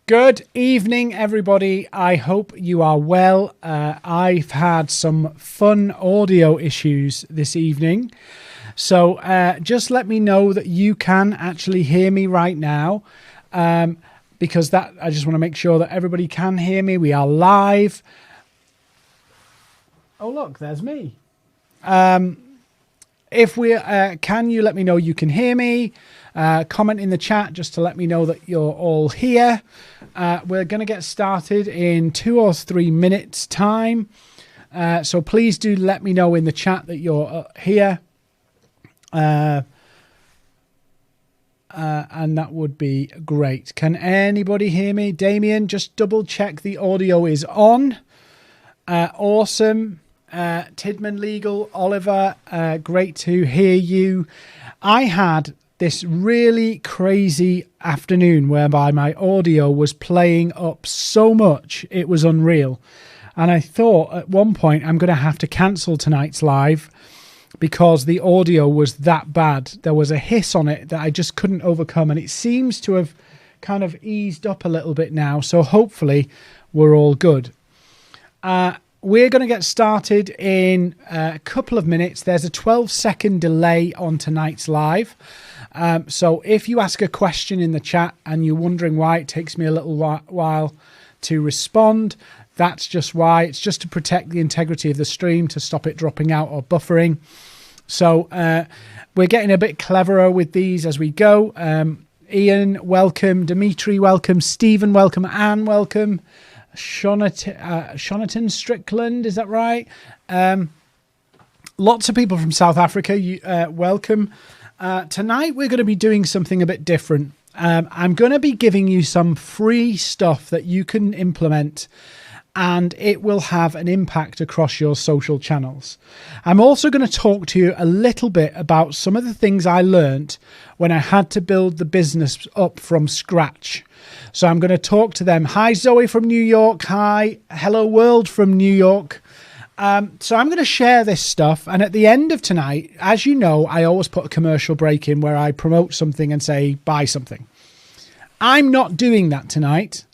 Good evening, everybody. I hope you are well. I've had some fun audio issues this evening. So just let me know that you can actually hear me right now, because I just want to make sure that everybody can hear me. We are live. Oh, look, there's me. If we can you let me know you can hear me? Comment in the chat just to let me know that you're all here. We're going to get started in 2 or 3 minutes time. So please do let me know in the chat that you're here. And that would be great. Can anybody hear me? Damien, just double check the audio is on. Awesome. Tidman Legal, Oliver, great to hear you. I had this really crazy afternoon whereby my audio was playing up so much it was unreal, and I thought at one point I'm going to have to cancel tonight's live because the audio was that bad. There was a hiss on it that I just couldn't overcome, and it seems to have kind of eased up a little bit now, so hopefully we're all good. We're going to get started in a couple of minutes. There's a 12-second delay on tonight's live. So if you ask a question in the chat and you're wondering why it takes me a little while to respond, that's just why. It's just to protect the integrity of the stream, to stop it dropping out or buffering. So we're getting a bit cleverer with these as we go. Ian, welcome. Dimitri, welcome. Stephen, welcome. Anne, welcome. Shonatan Strickland, is that right? Lots of people from South Africa, welcome. Tonight we're going to be doing something a bit different. I'm going to be giving you some free stuff that you can implement, and it will have an impact across your social channels. I'm also going to talk to you a little bit about some of the things I learned when I had to build the business up from scratch. So I'm going to talk to them. Hi, Zoe from New York. Hi. Hello, world from New York. So I'm going to share this stuff. And at the end of tonight, as you know, I always put a commercial break in where I promote something and say, buy something. I'm not doing that tonight.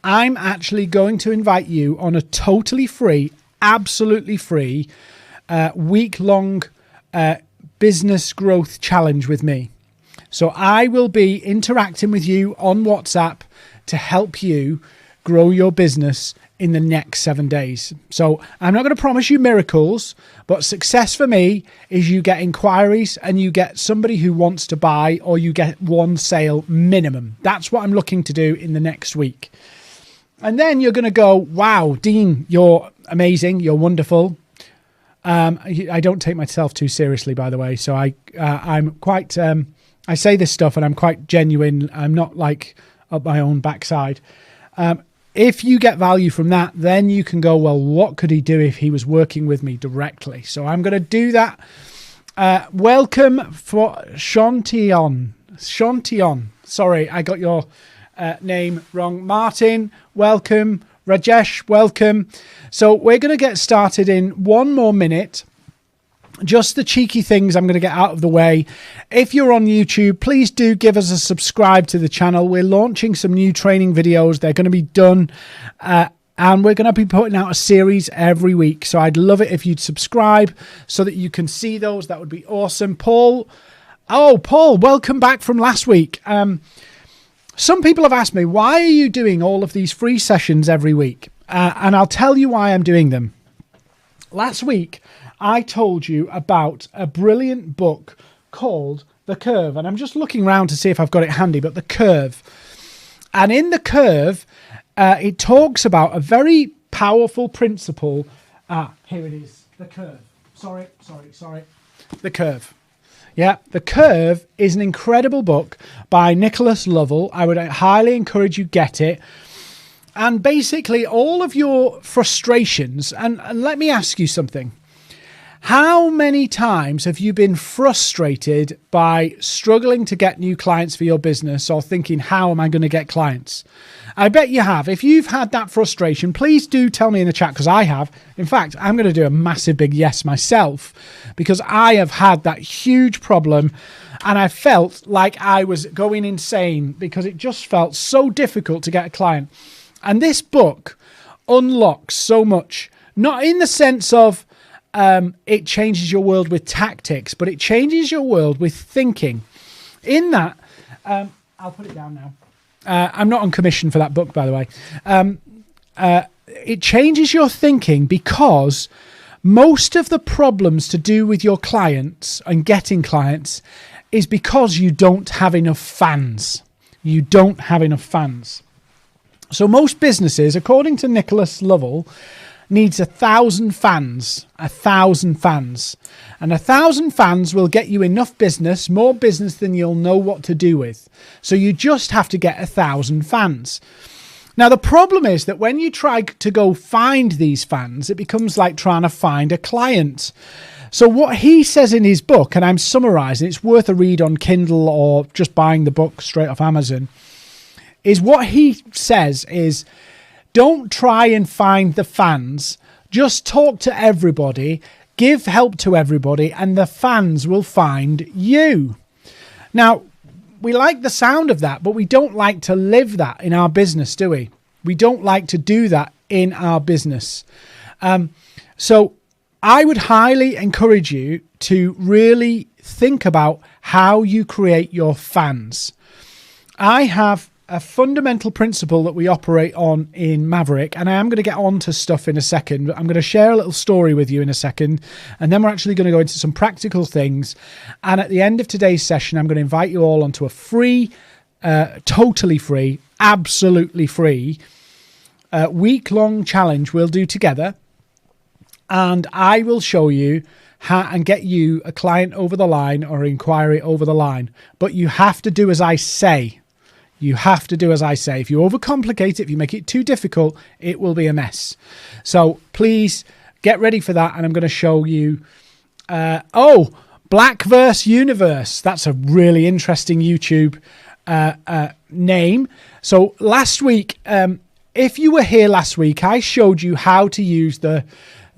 I'm actually going to invite you on a totally free, absolutely free, week-long business growth challenge with me. So I will be interacting with you on WhatsApp to help you grow your business in the next 7 days. So I'm not going to promise you miracles, but success for me is you get inquiries and you get somebody who wants to buy, or you get one sale minimum. That's what I'm looking to do in the next week. And then you're going to go, wow, Dean, you're amazing. You're wonderful. I don't take myself too seriously, by the way. So I'm quite... I say this stuff and I'm quite genuine. I'm not like up my own backside. If you get value from that, then you can go, well, what could he do if he was working with me directly? So I'm going to do that. Welcome for Shantion. Sorry, I got your name wrong. Martin, welcome. Rajesh, welcome. So we're going to get started in 1 more minute. Just the cheeky things I'm going to get out of the way. If you're on YouTube, please do give us a subscribe to the channel. We're launching some new training videos. They're going to be done. And we're going to be putting out a series every week. So I'd love it if you'd subscribe so that you can see those. That would be awesome. Paul. Oh, Paul, welcome back from last week. Some people have asked me, why are you doing all of these free sessions every week? And I'll tell you why I'm doing them. Last week, I told you about a brilliant book called The Curve. And I'm just looking around to see if I've got it handy, but The Curve. And in The Curve, it talks about a very powerful principle. Here it is. The Curve. Sorry. The Curve. Yeah, The Curve is an incredible book by Nicholas Lovell. I would highly encourage you get it. And basically all of your frustrations, and let me ask you something. How many times have you been frustrated by struggling to get new clients for your business or thinking, how am I going to get clients? I bet you have. If you've had that frustration, please do tell me in the chat, because I have. In fact, I'm going to do a massive big yes myself, because I have had that huge problem and I felt like I was going insane because it just felt so difficult to get a client. And this book unlocks so much, not in the sense of it changes your world with tactics, but it changes your world with thinking. In that, I'll put it down now. I'm not on commission for that book, by the way. It changes your thinking because most of the problems to do with your clients and getting clients is because you don't have enough fans. You don't have enough fans. So most businesses, according to Nicholas Lovell, needs 1,000 fans, 1,000 fans. And 1,000 fans will get you enough business, more business than you'll know what to do with. So you just have to get 1,000 fans. Now, the problem is that when you try to go find these fans, it becomes like trying to find a client. So what he says in his book, and I'm summarizing, it's worth a read on Kindle or just buying the book straight off Amazon, is what he says is, don't try and find the fans. Just talk to everybody, give help to everybody, and the fans will find you. Now, we like the sound of that, but we don't like to live that in our business, do we? We don't like to do that in our business. So I would highly encourage you to really think about how you create your fans. I have a fundamental principle that we operate on in Maverrik, and I am going to get on to stuff in a second. I'm going to share a little story with you in a second, and then we're actually going to go into some practical things. And at the end of today's session, I'm going to invite you all onto a free, totally free, absolutely free week-long challenge we'll do together. And I will show you how and get you a client over the line or inquiry over the line. But you have to do as I say. You have to do as I say. If you overcomplicate it, if you make it too difficult, it will be a mess. So please get ready for that. And I'm going to show you, Blackverse Universe. That's a really interesting YouTube name. So last week, if you were here last week, I showed you how to use the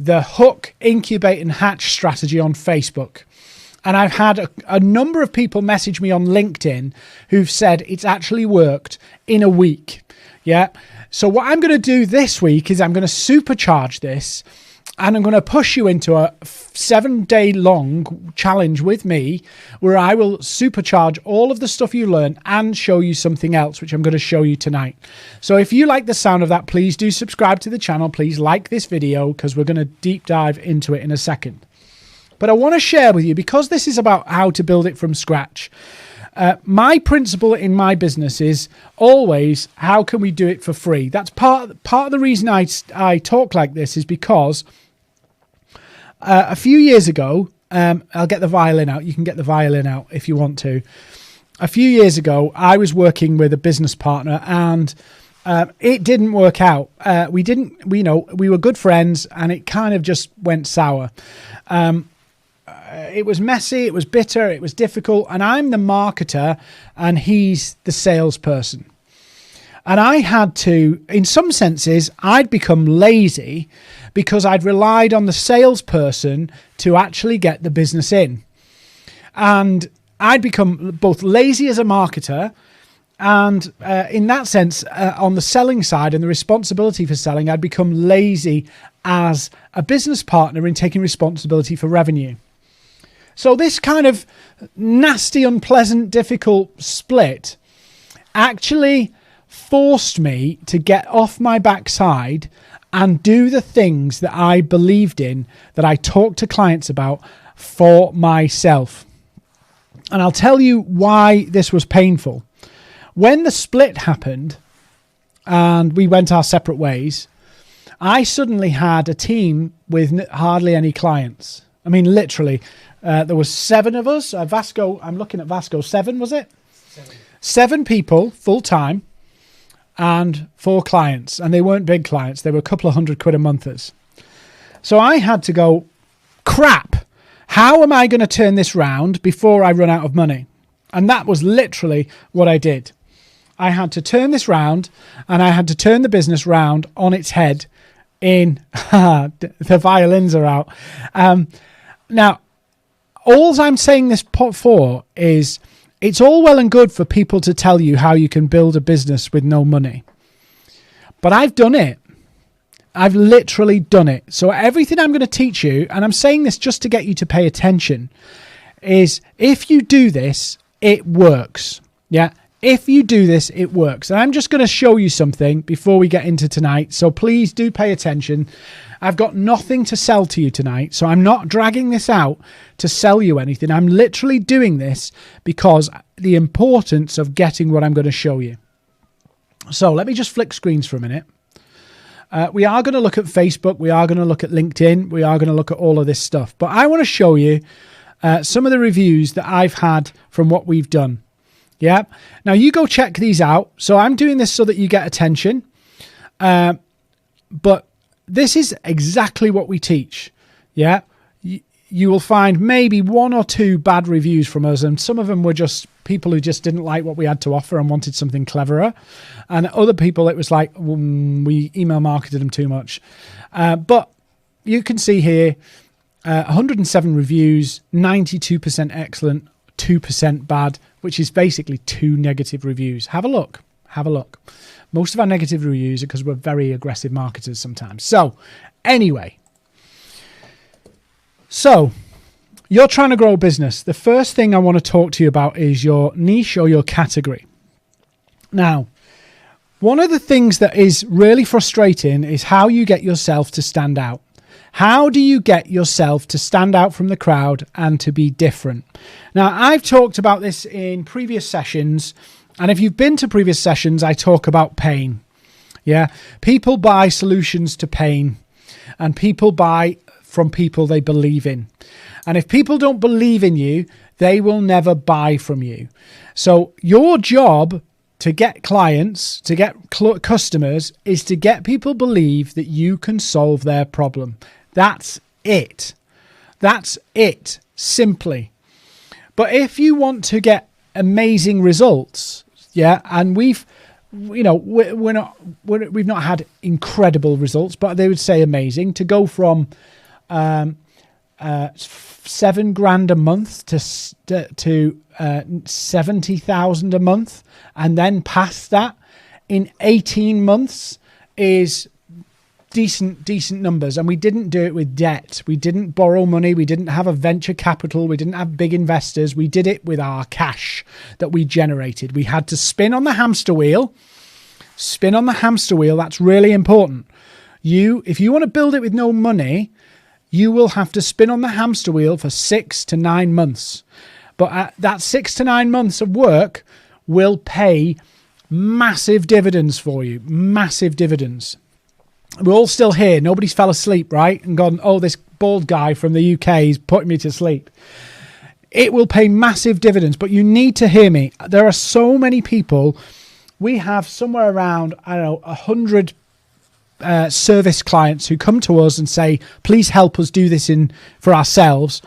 hook, incubate and hatch strategy on Facebook. And I've had a number of people message me on LinkedIn who've said it's actually worked in a week. Yeah. So what I'm going to do this week is I'm going to supercharge this, and I'm going to push you into a 7-day long challenge with me where I will supercharge all of the stuff you learn and show you something else, which I'm going to show you tonight. So if you like the sound of that, please do subscribe to the channel. Please like this video, because we're going to deep dive into it in a second. But I want to share with you, because this is about how to build it from scratch. My principle in my business is always, how can we do it for free? That's part of the reason I talk like this is because a few years ago, I'll get the violin out. You can get the violin out if you want to. A few years ago, I was working with a business partner, and it didn't work out. We were good friends, and it kind of just went sour. It was messy, it was bitter, it was difficult, and I'm the marketer and he's the salesperson. And I had to, in some senses, I'd become lazy because I'd relied on the salesperson to actually get the business in. And I'd become both lazy as a marketer and in that sense, on the selling side and the responsibility for selling, I'd become lazy as a business partner in taking responsibility for revenue. So this kind of nasty, unpleasant, difficult split actually forced me to get off my backside and do the things that I believed in, that I talked to clients about for myself. And I'll tell you why this was painful. When the split happened and we went our separate ways, I suddenly had a team with hardly any clients. I mean, literally. There was 7 of us. Vasco, I'm looking at Vasco. 7, was it? 7 people full time and 4 clients. And they weren't big clients. They were a couple of £100 a monthers. So I had to go crap. How am I going to turn this round before I run out of money? And that was literally what I did. I had to turn this round, and I had to turn the business round on its head in the violins are out. Now, all I'm saying this for is it's all well and good for people to tell you how you can build a business with no money. But I've done it. I've literally done it. So everything I'm going to teach you, and I'm saying this just to get you to pay attention, is if you do this, it works. Yeah. If you do this, it works. And I'm just going to show you something before we get into tonight. So please do pay attention. I've got nothing to sell to you tonight. So I'm not dragging this out to sell you anything. I'm literally doing this because the importance of getting what I'm going to show you. So let me just flick screens for a minute. We are going to look at Facebook. We are going to look at LinkedIn. We are going to look at all of this stuff. But I want to show you some of the reviews that I've had from what we've done. Yeah. Now you go check these out. So I'm doing this so that you get attention. But this is exactly what we teach. Yeah. You will find maybe 1 or 2 bad reviews from us. And some of them were just people who just didn't like what we had to offer and wanted something cleverer. And other people, it was like, we email marketed them too much. But you can see here, 107 reviews, 92% excellent, 2% bad, which is basically 2 negative reviews. Have a look. Have a look. Most of our negative reviews are because we're very aggressive marketers sometimes. So anyway, so you're trying to grow a business. The first thing I want to talk to you about is your niche or your category. Now, one of the things that is really frustrating is how you get yourself to stand out. How do you get yourself to stand out from the crowd and to be different? Now, I've talked about this in previous sessions, and if you've been to previous sessions, I talk about pain. Yeah, people buy solutions to pain, and people buy from people they believe in. And if people don't believe in you, they will never buy from you. So your job to get clients, to get customers, is to get people believe that you can solve their problem. That's it. That's it, simply. But if you want to get amazing results, yeah, and we've not had incredible results, but they would say amazing. To go from $7,000 a month to 70,000 a month, and then past that in 18 months is decent numbers. And we didn't do it with debt. We didn't borrow money. We didn't have a venture capital. We didn't have big investors. We did it with our cash that we generated. We had to spin on the hamster wheel. Spin on the hamster wheel. That's really important. If you want to build it with no money, you will have to spin on the hamster wheel for 6 to 9 months. But that 6 to 9 months of work will pay massive dividends for you. Massive dividends. We're all still here. Nobody's fell asleep, right? And gone, oh, this bald guy from the UK is putting me to sleep. It will pay massive dividends, but you need to hear me. There are so many people. We have somewhere around, 100 service clients who come to us and say, please help us do this for ourselves.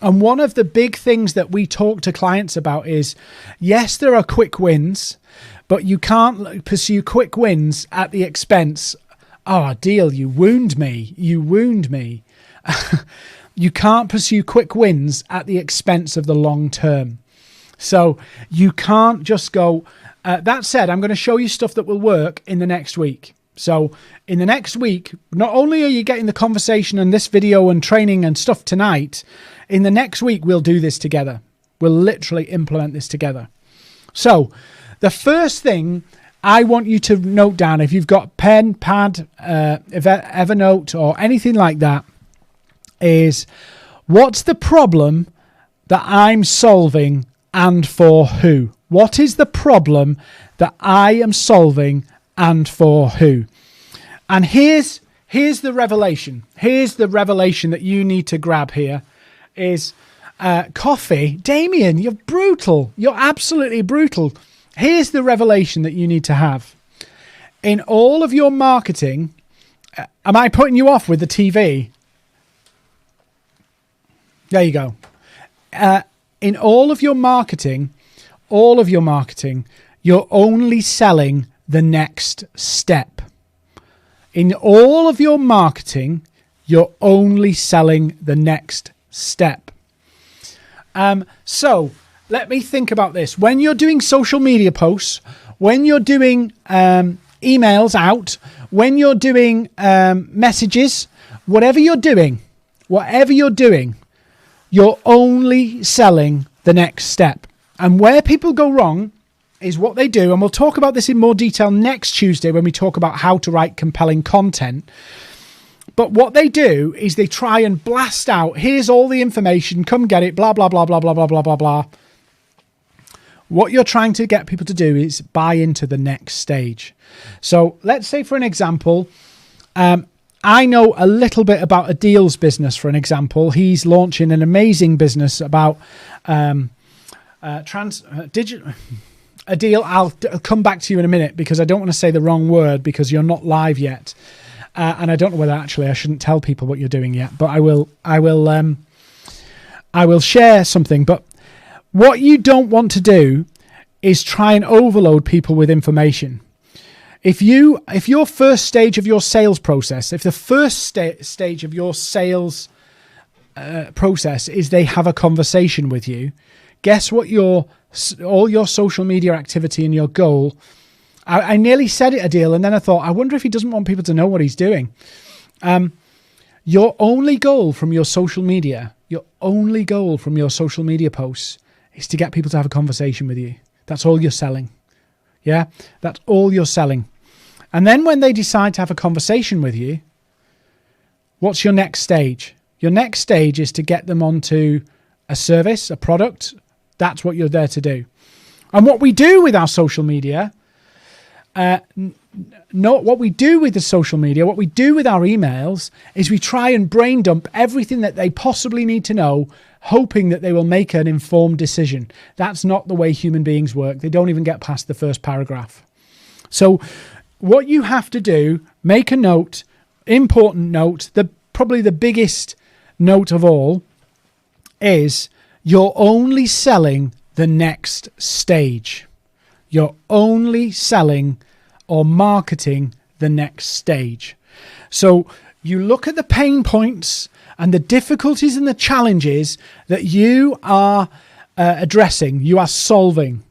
And one of the big things that we talk to clients about is, yes, there are quick wins, but you can't pursue quick wins at the expense. Oh, deal, you wound me. You wound me. You can't pursue quick wins at the expense of the long term. So you can't just go, that said, I'm going to show you stuff that will work in the next week. So in the next week, not only are you getting the conversation and this video and training and stuff tonight, in the next week, we'll do this together. We'll literally implement this together. So the first thing I want you to note down, if you've got pen, pad, Evernote or anything like that, is what's the problem that I'm solving and for who? What is the problem that I am solving and for who? And here's the revelation. Here's the revelation that you need to grab here is coffee. Damien, you're brutal. You're absolutely brutal. Here's the revelation that you need to have. In all of your marketing, am I putting you off with the TV? There you go. In all of your marketing, you're only selling the next step. In all of your marketing, you're only selling the next step. So let me think about this. When you're doing social media posts, when you're doing emails out, when you're doing messages, whatever you're doing, you're only selling the next step. And where people go wrong is what they do, and we'll talk about this in more detail next Tuesday when we talk about how to write compelling content. But what they do is they try and blast out, here's all the information, come get it, blah, blah, blah, blah, blah, blah, blah, blah, blah. What you're trying to get people to do is buy into the next stage. So let's say, for an example, I know a little bit about Adil's business, for an example. He's launching an amazing business about Adil, I'll come back to you in a minute because I don't want to say the wrong word because you're not live yet. And I don't know whether actually I shouldn't tell people what you're doing yet, but I will share something. But what you don't want to do is try and overload people with information. If your first stage of your sales process, if the first stage of your sales process is they have a conversation with you, guess what? All your social media activity and your goal. I nearly said it, Adil, and then I thought, I wonder if he doesn't want people to know what he's doing. Your only goal from your social media posts is to get people to have a conversation with you. That's all you're selling. Yeah, that's all you're selling. And then when they decide to have a conversation with you, what's your next stage? Your next stage is to get them onto a service, a product. That's what you're there to do. And what we do with our social media, what we do with the social media, what we do with our emails is we try and brain dump everything that they possibly need to know, hoping that they will make an informed decision. That's not the way human beings work. They don't even get past the first paragraph. So what you have to do, make a note, important note, probably the biggest note of all is you're only selling the next stage. You're only selling or marketing the next stage. So you look at the pain points and the difficulties and the challenges that you are addressing, you are solving.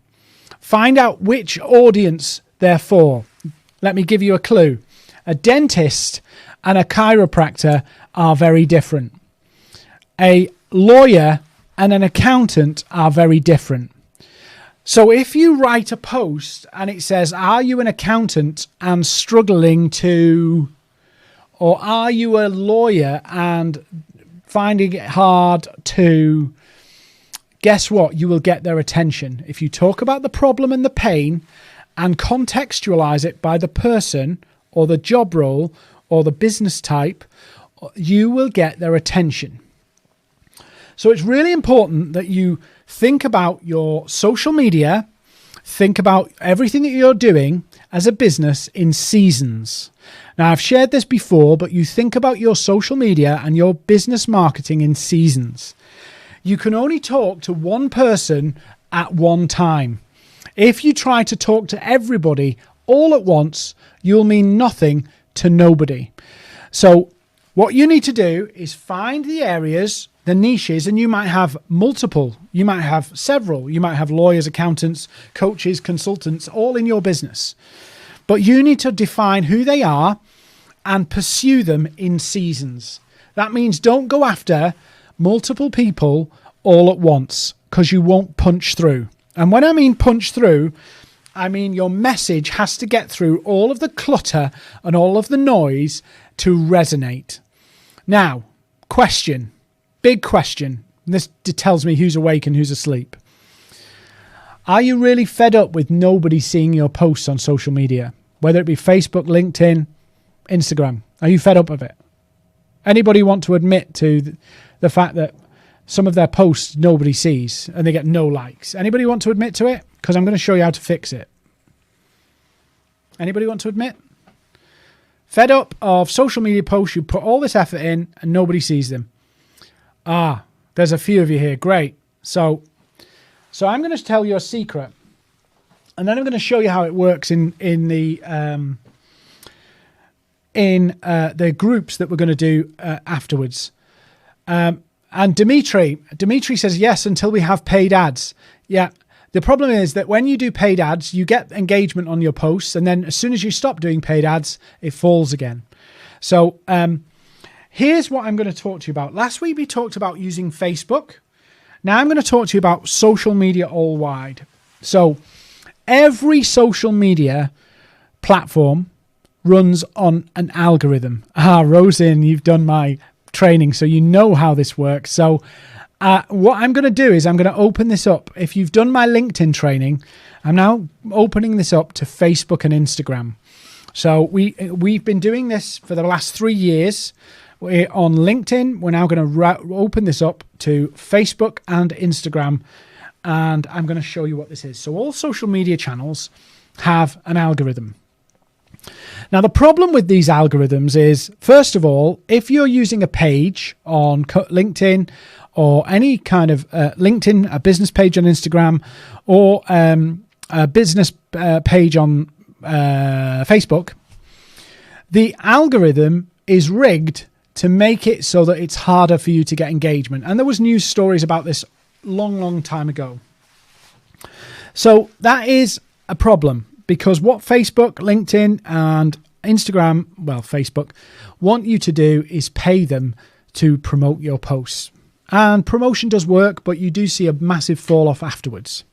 Find out which audience they're for. Let me give you a clue. A dentist and a chiropractor are very different. A lawyer and an accountant are very different. So if you write a post and it says, are you an accountant and struggling to, or are you a lawyer and finding it hard to, guess what? You will get their attention. If you talk about the problem and the pain and contextualize it by the person or the job role or the business type, you will get their attention. So it's really important that you think about your social media, think about everything that you're doing as a business in seasons. Now, I've shared this before, but you think about your social media and your business marketing in seasons. You can only talk to one person at one time. If you try to talk to everybody all at once, you'll mean nothing to nobody. So what you need to do is find the areas, the niches, and you might have multiple, you might have several, you might have lawyers, accountants, coaches, consultants, all in your business. But you need to define who they are and pursue them in seasons. That means don't go after multiple people all at once because you won't punch through. And when I mean punch through, I mean your message has to get through all of the clutter and all of the noise to resonate. Now, question, big question. This tells me who's awake and who's asleep. Are you really fed up with nobody seeing your posts on social media? Whether it be Facebook, LinkedIn, Instagram. Are you fed up of it? Anybody want to admit to the fact that some of their posts nobody sees and they get no likes? Anybody want to admit to it? Because I'm going to show you how to fix it. Anybody want to admit? Fed up of social media posts, you put all this effort in and nobody sees them. There's a few of you here. Great. So I'm going to tell you a secret, and then I'm going to show you how it works in the groups that we're going to do afterwards. And Dimitri says yes until we have paid ads. Yeah. The problem is that when you do paid ads, you get engagement on your posts, and then as soon as you stop doing paid ads, it falls again. So here's what I'm going to talk to you about. Last week we talked about using Facebook. Now I'm going to talk to you about social media all wide. So every social media platform runs on an algorithm. Rosin, you've done my training, so you know how this works. So what I'm going to do is I'm going to open this up. If you've done my LinkedIn training, I'm now opening this up to Facebook and Instagram. So we've been doing this for the last 3 years. We're on LinkedIn. We're now going to open this up to Facebook and Instagram, and I'm going to show you what this is. So all social media channels have an algorithm. Now, the problem with these algorithms is, first of all, if you're using a page on LinkedIn or any kind of LinkedIn, a business page on Instagram, or a business page on Facebook, the algorithm is rigged to make it so that it's harder for you to get engagement. And there was news stories about this long time ago. So that is a problem, because what Facebook, LinkedIn, and Instagram, well, Facebook, want you to do is pay them to promote your posts. And promotion does work, but you do see a massive fall off afterwards.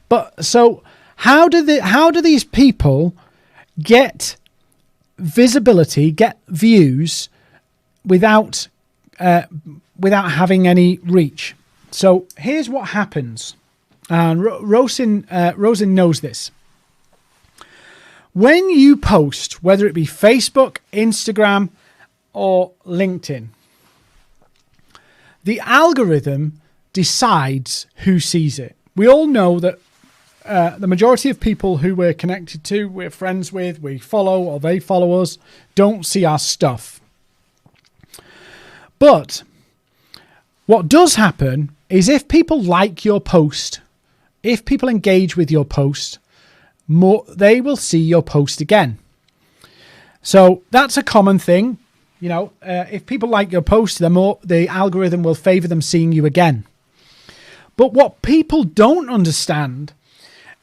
But so how do these people get visibility, get views without having any reach? So here's what happens, and Rosin knows this. When you post, whether it be Facebook, Instagram, or LinkedIn, the algorithm decides who sees it. We all know that the majority of people who we're connected to, we're friends with, we follow, or they follow us, don't see our stuff. But what does happen is, if people like your post, if people engage with your post, they will see your post again. So that's a common thing. You know, if people like your post, the algorithm will favor them seeing you again. But what people don't understand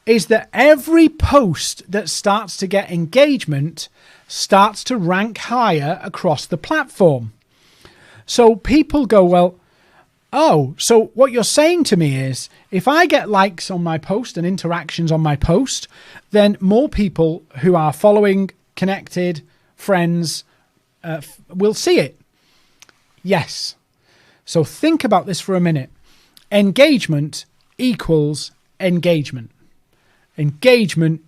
is that every post that starts to get engagement starts to rank higher across the platform. So people go, well, oh, so what you're saying to me is, if I get likes on my post and interactions on my post, then more people who are following, connected, friends, will see it. Yes. So think about this for a minute. Engagement equals engagement. Engagement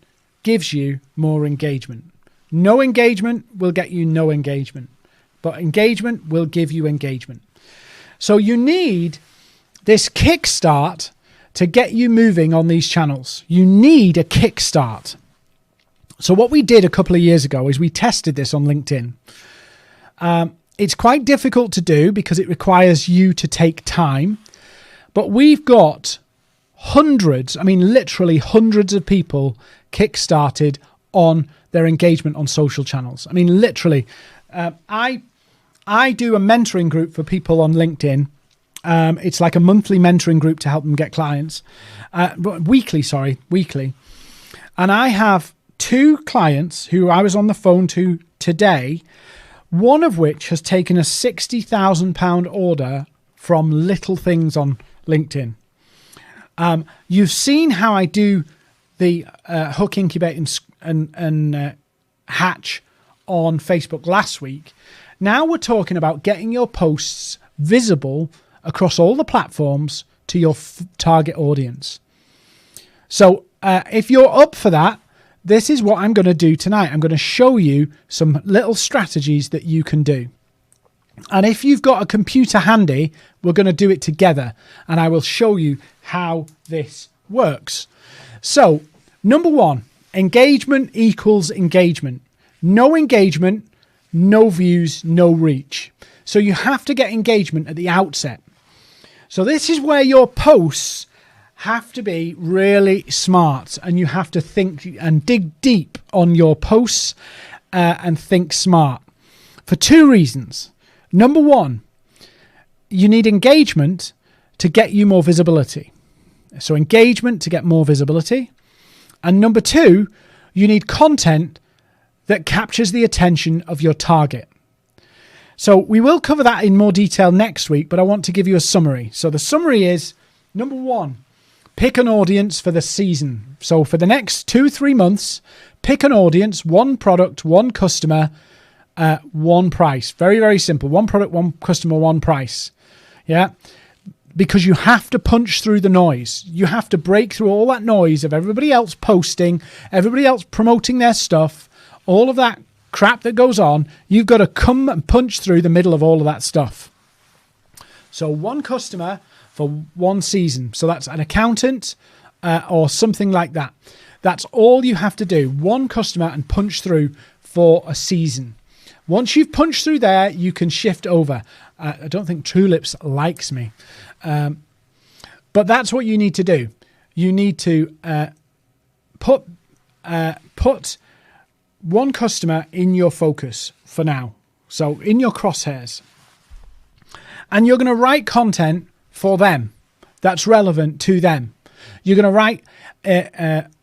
gives you more engagement. No engagement will get you no engagement, but engagement will give you engagement. So you need this kickstart to get you moving on these channels. You need a kickstart. So what we did a couple of years ago is we tested this on LinkedIn. It's quite difficult to do because it requires you to take time, but we've got hundreds, literally hundreds of people kickstarted on their engagement on social channels. Literally, I do a mentoring group for people on LinkedIn. It's like a monthly mentoring group to help them get clients. Weekly. And I have 2 clients who I was on the phone to today, one of which has taken a £60,000 order from little things on LinkedIn. You've seen how I do the hook, incubate, and hatch on Facebook last week. Now we're talking about getting your posts visible across all the platforms to your target audience. So if you're up for that, this is what I'm going to do tonight. I'm going to show you some little strategies that you can do. And if you've got a computer handy, we're going to do it together, and I will show you how this works. So, number 1, engagement equals engagement. No engagement, no views, no reach. So you have to get engagement at the outset. So this is where your posts have to be really smart, and you have to think and dig deep on your posts and think smart for two reasons. Number one, you need engagement to get you more visibility. So engagement to get more visibility. And number two, you need content that captures the attention of your target. So we will cover that in more detail next week, but I want to give you a summary. So the summary is, number one, pick an audience for the season. So for the next 2-3 months, pick an audience, one product, one customer, one price. Very, very simple. One product, one customer, one price. Yeah. Because you have to punch through the noise. You have to break through all that noise of everybody else posting, everybody else promoting their stuff, all of that crap that goes on. You've got to come and punch through the middle of all of that stuff. So one customer for one season. So that's an accountant or something like that. That's all you have to do. One customer and punch through for a season. Once you've punched through there, you can shift over. I don't think Tulips likes me. But that's what you need to do. You need to put one customer in your focus for now. So in your crosshairs. And you're going to write content for them that's relevant to them. You're going to write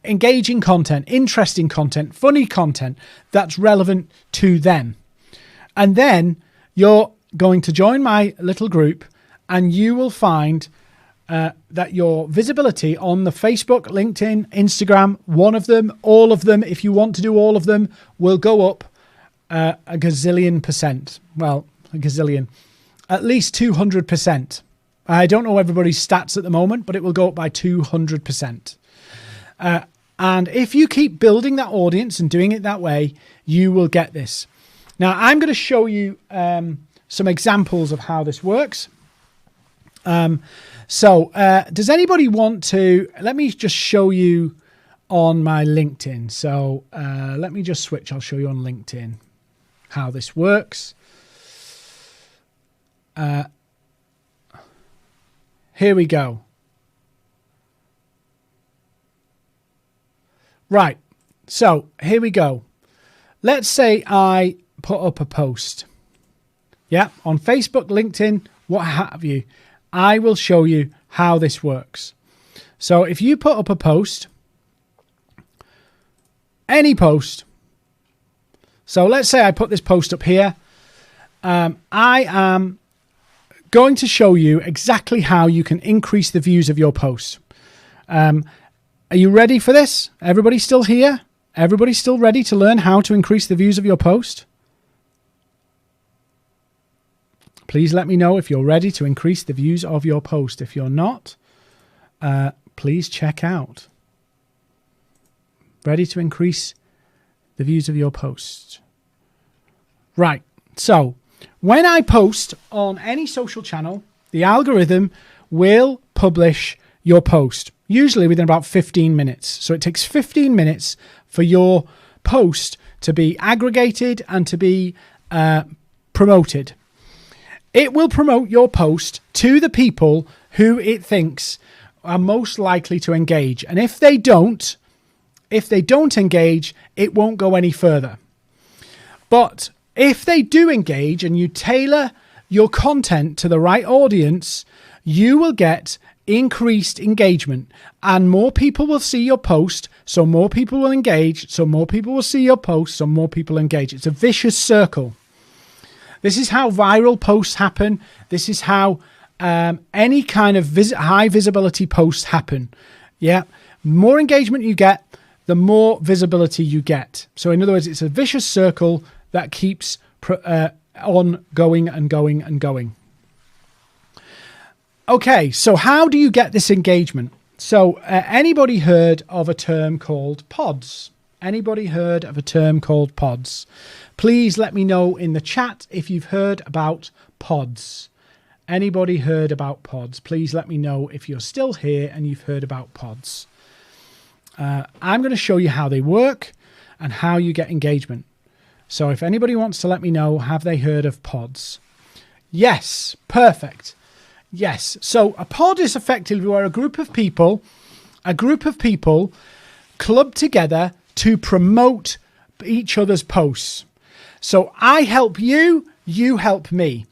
engaging content, interesting content, funny content that's relevant to them. And then you're going to join my little group, and you will find that your visibility on the Facebook, LinkedIn, Instagram, one of them, all of them, if you want to do all of them, will go up a gazillion percent. Well, a gazillion. At least 200%. I don't know everybody's stats at the moment, but it will go up by 200%. And if you keep building that audience and doing it that way, you will get this. Now, I'm going to show you some examples of how this works. Does anybody want to... Let me just show you on my LinkedIn. So let me just switch. I'll show you on LinkedIn how this works. Here we go. Right. So here we go. Let's say I put up a post. Yeah, on Facebook, LinkedIn, what have you. I will show you how this works. So if you put up a post, any post. So let's say I put this post up here. I am going to show you exactly how you can increase the views of your post. Are you ready for this? Everybody still here? Everybody still ready to learn how to increase the views of your post? Please let me know if you're ready to increase the views of your post. If you're not, please check out. Ready to increase the views of your post. Right. So when I post on any social channel, the algorithm will publish your post, usually within about 15 minutes. So it takes 15 minutes for your post to be aggregated and to be promoted. It will promote your post to the people who it thinks are most likely to engage. And if they don't engage, it won't go any further. But if they do engage and you tailor your content to the right audience, you will get increased engagement, and more people will see your post, so more people will engage, so more people will see your post, so more people engage. It's a vicious circle. This is how viral posts happen. This is how any kind of high visibility posts happen. Yeah, more engagement you get, the more visibility you get. So in other words, it's a vicious circle that keeps on going and going and going. Okay, so how do you get this engagement? So anybody heard of a term called pods? Anybody heard of a term called pods? Please let me know in the chat if you've heard about pods. Anybody heard about pods? Please let me know if you're still here and you've heard about pods. I'm going to show you how they work and how you get engagement. So if anybody wants to let me know, have they heard of pods? Yes, perfect. Yes. So a pod is effectively where a group of people club together to promote each other's posts. So I help you, you help me.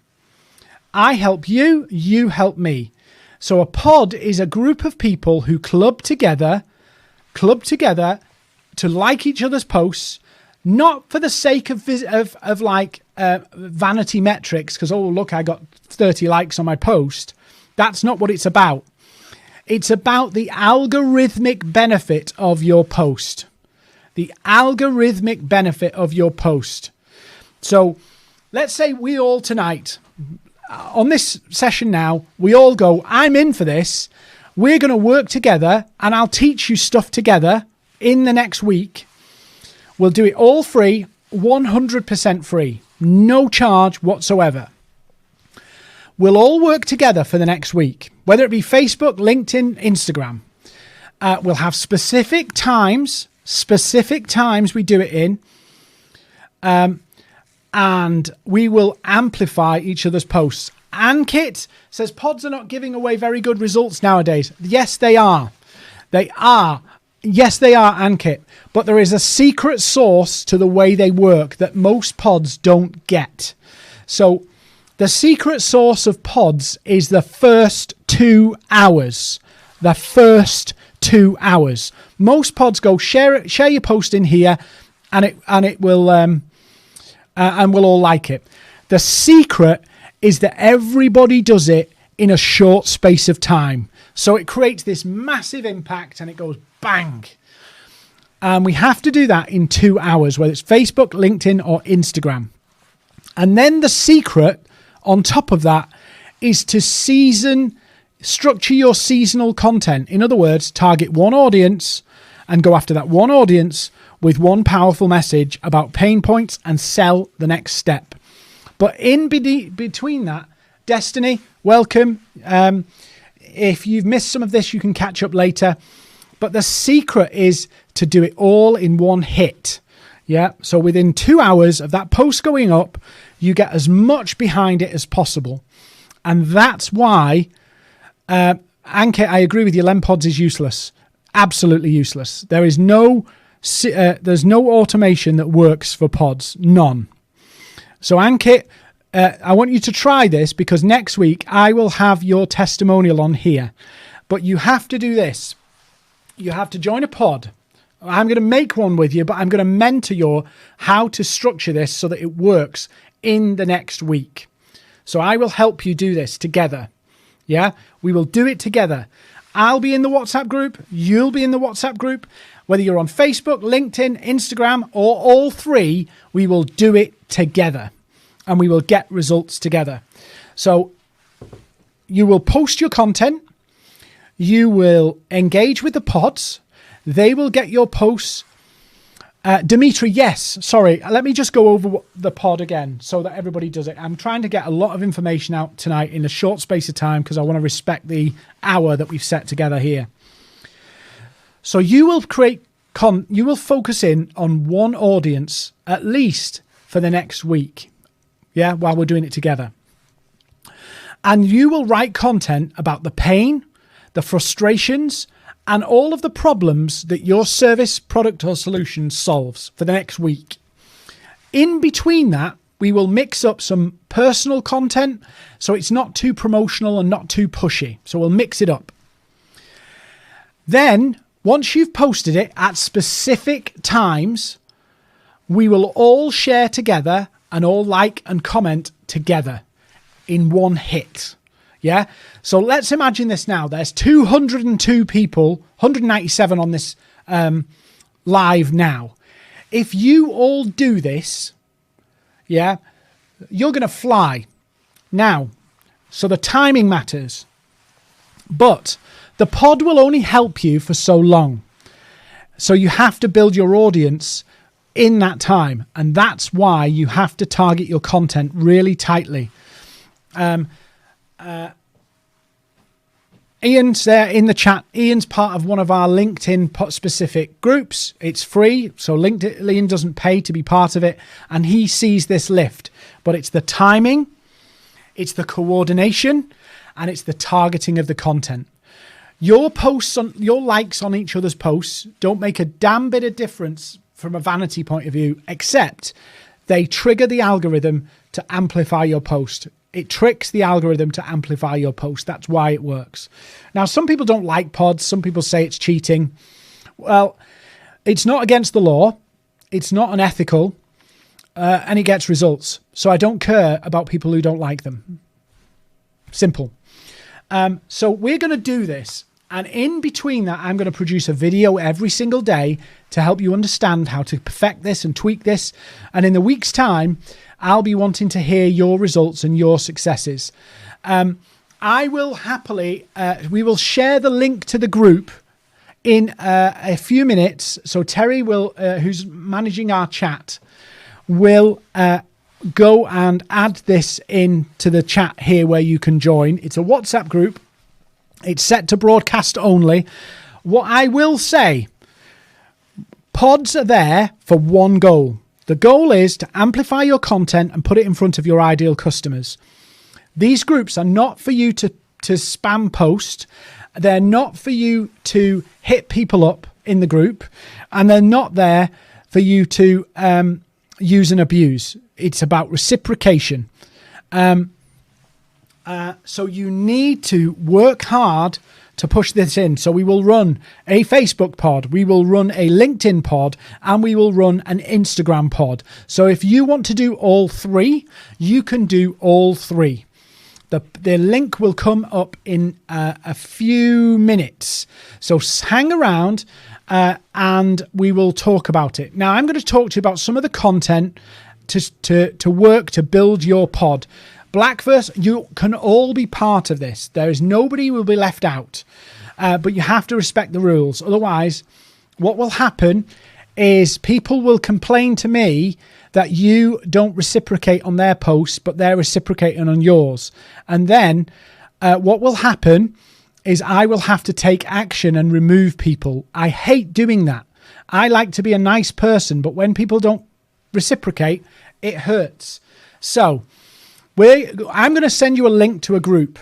I help you, you help me. So a pod is a group of people who club together to like each other's posts, not for the sake of vanity metrics, because, oh, look, I got 30 likes on my post. That's not what it's about. It's about the algorithmic benefit of your post. The algorithmic benefit of your post. So let's say we all tonight, on this session now, we all go, I'm in for this. We're going to work together and I'll teach you stuff together in the next week. We'll do it all free, 100% free, no charge whatsoever. We'll all work together for the next week, whether it be Facebook, LinkedIn, Instagram. We'll have specific times we do it in. And we will amplify each other's posts. Ankit says pods are not giving away very good results nowadays. Yes, they are. They are. Yes, they are, Ankit. But there is a secret sauce to the way they work that most pods don't get. So the secret sauce of pods is the first 2 hours. The first 2 hours. Most pods go share your post in here, and it will and we'll all like it. The secret is that everybody does it in a short space of time. So it creates this massive impact and it goes bang. And we have to do that in 2 hours, whether it's Facebook, LinkedIn, or Instagram. And then the secret on top of that is to structure your seasonal content. In other words, target one audience and go after that one audience with one powerful message about pain points and sell the next step. But in between that, Destiny, welcome. If you've missed some of this, you can catch up later. But the secret is to do it all in one hit. Yeah. So within 2 hours of that post going up, you get as much behind it as possible. And that's why, Anke, I agree with you, Lempods is useless. Absolutely useless. There's no automation that works for pods. None. So Ankit, I want you to try this because next week I will have your testimonial on here. But you have to do this. You have to join a pod. I'm going to make one with you, but I'm going to mentor you how to structure this so that it works in the next week. So I will help you do this together. Yeah, we will do it together. I'll be in the WhatsApp group. You'll be in the WhatsApp group. Whether you're on Facebook, LinkedIn, Instagram, or all three, we will do it together and we will get results together. So you will post your content. You will engage with the pods. They will get your posts. Dimitri, yes. Sorry. Let me just go over the pod again so that everybody does it. I'm trying to get a lot of information out tonight in a short space of time because I want to respect the hour that we've set together here. So you will you will focus in on one audience at least for the next week. Yeah, while we're doing it together. And you will write content about the pain, the frustrations, and all of the problems that your service, product, or solution solves for the next week. In between that, we will mix up some personal content so it's not too promotional and not too pushy. So we'll mix it up. Then, once you've posted it at specific times, we will all share together and all like and comment together in one hit. Yeah. So let's imagine this now. There's 202 people, 197 on this live now. If you all do this, yeah, you're going to fly. Now, so the timing matters. But the pod will only help you for so long. So you have to build your audience in that time. And that's why you have to target your content really tightly. Ian's there in the chat. Ian's part of one of our LinkedIn specific groups. It's free, so Ian doesn't pay to be part of it, and he sees this lift. But it's the timing, it's the coordination, and it's the targeting of the content. Your posts, your likes on each other's posts don't make a damn bit of difference from a vanity point of view, except they trigger the algorithm to amplify your post. It tricks the algorithm to amplify your post. That's why it works. Now, some people don't like pods. Some people say it's cheating. Well, it's not against the law. It's not unethical. And it gets results. So I don't care about people who don't like them. Simple. So we're going to do this. And in between that, I'm going to produce a video every single day to help you understand how to perfect this and tweak this. And in the week's time, I'll be wanting to hear your results and your successes. I will happily, we will share the link to the group in a few minutes. So Terry will, who's managing our chat, will go and add this into the chat here where you can join. It's a WhatsApp group. It's set to broadcast only. What I will say, pods are there for one goal. The goal is to amplify your content and put it in front of your ideal customers. These groups are not for you to spam post. They're not for you to hit people up in the group. And they're not there for you to use and abuse. It's about reciprocation. So you need to work hard to push this in. So we will run a Facebook pod, we will run a LinkedIn pod, and we will run an Instagram pod. So if you want to do all three, you can do all three. The link will come up in a few minutes. So hang around and we will talk about it. Now I'm going to talk to you about some of the content to work to build your pod. Blackverse, you can all be part of this. There is nobody who will be left out, but you have to respect the rules. Otherwise, what will happen is people will complain to me that you don't reciprocate on their posts, but they're reciprocating on yours. And then what will happen is I will have to take action and remove people. I hate doing that. I like to be a nice person, but when people don't reciprocate, it hurts. So I'm going to send you a link to a group.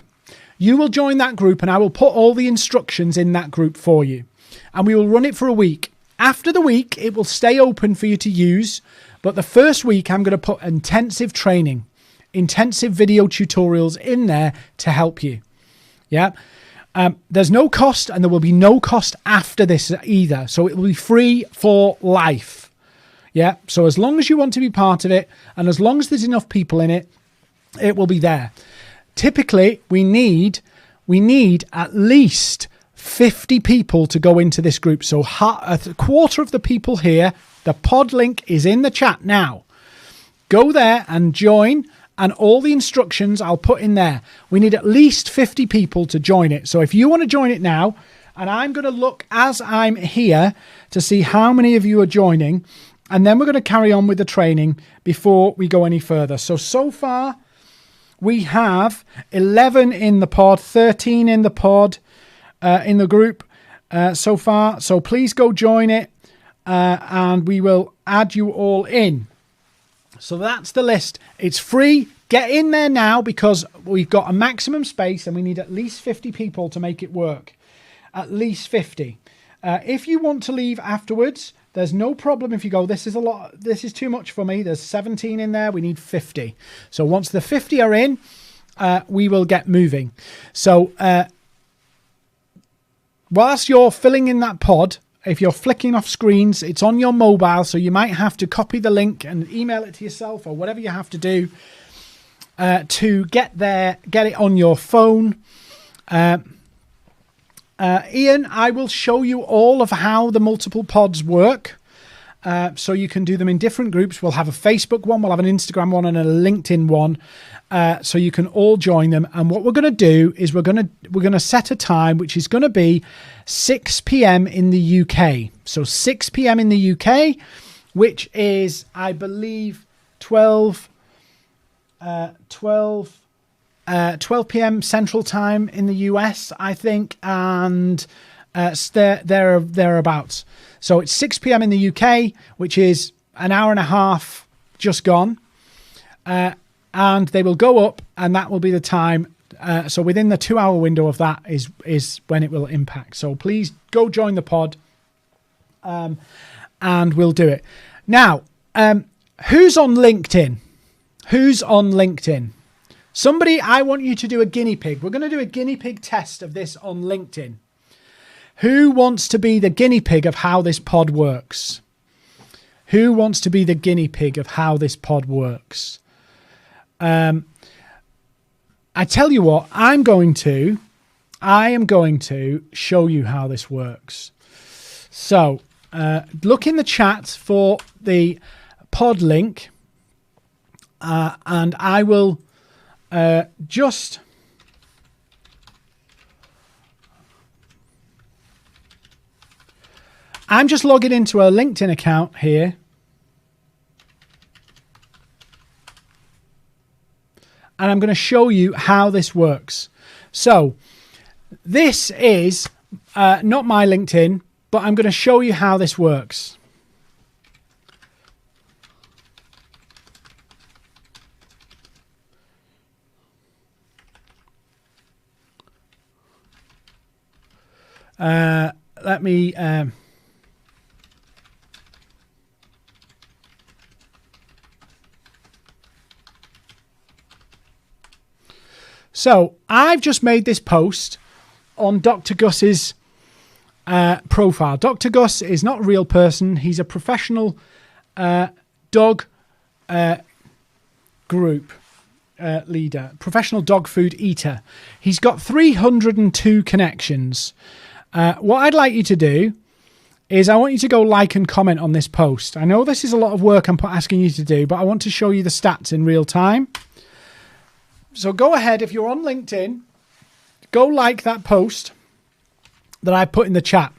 You will join that group and I will put all the instructions in that group for you. And we will run it for a week. After the week, it will stay open for you to use. But the first week, I'm going to put intensive training, intensive video tutorials in there to help you. Yeah. There's no cost and there will be no cost after this either. So it will be free for life. Yeah. So as long as you want to be part of it and as long as there's enough people in it, it will be there. Typically, we need at least 50 people to go into this group. So a quarter of the people here, the pod link is in the chat now. Go there and join, and all the instructions I'll put in there. We need at least 50 people to join it. So if you want to join it now, and I'm going to look as I'm here to see how many of you are joining, and then we're going to carry on with the training before we go any further. So far, we have 11 in the pod, 13 in the pod, in the group so far. So please go join it and we will add you all in. So that's the list. It's free. Get in there now because we've got a maximum space and we need at least 50 people to make it work. At least 50. If you want to leave afterwards, there's no problem if you go, this is a lot, this is too much for me. There's 17 in there. We need 50. So once the 50 are in, we will get moving. So whilst you're filling in that pod, if you're flicking off screens, it's on your mobile. So you might have to copy the link and email it to yourself or whatever you have to do to get it on your phone. Ian, I will show you all of how the multiple pods work. So you can do them in different groups. We'll have a Facebook one, we'll have an Instagram one and a LinkedIn one. So you can all join them. And what we're going to do is we're going to set a time, which is going to be 6 p.m. in the UK. So 6 p.m. in the UK, which is, I believe, 12 12 p.m. Central Time in the US, I think, and thereabouts. So it's 6 p.m. in the UK, which is an hour and a half just gone. And they will go up, and that will be the time. So within the 2 hour window of that is when it will impact. So please go join the pod, and we'll do it. Now, who's on LinkedIn? Who's on LinkedIn? Somebody, I want you to do a guinea pig. We're going to do a guinea pig test of this on LinkedIn. Who wants to be the guinea pig of how this pod works? Who wants to be the guinea pig of how this pod works? I tell you what, I am going to show you how this works. So look in the chat for the pod link, and I will just I'm just logging into a LinkedIn account here. And I'm going to show you how this works. So this is not my LinkedIn, but I'm going to show you how this works. Let me... So I've just made this post on Dr. Gus's profile. Dr. Gus is not a real person. He's a professional dog group leader, professional dog food eater. He's got 302 connections. What I'd like you to do is I want you to go like and comment on this post. I know this is a lot of work I'm asking you to do, but I want to show you the stats in real time. So go ahead, if you're on LinkedIn, go like that post that I put in the chat,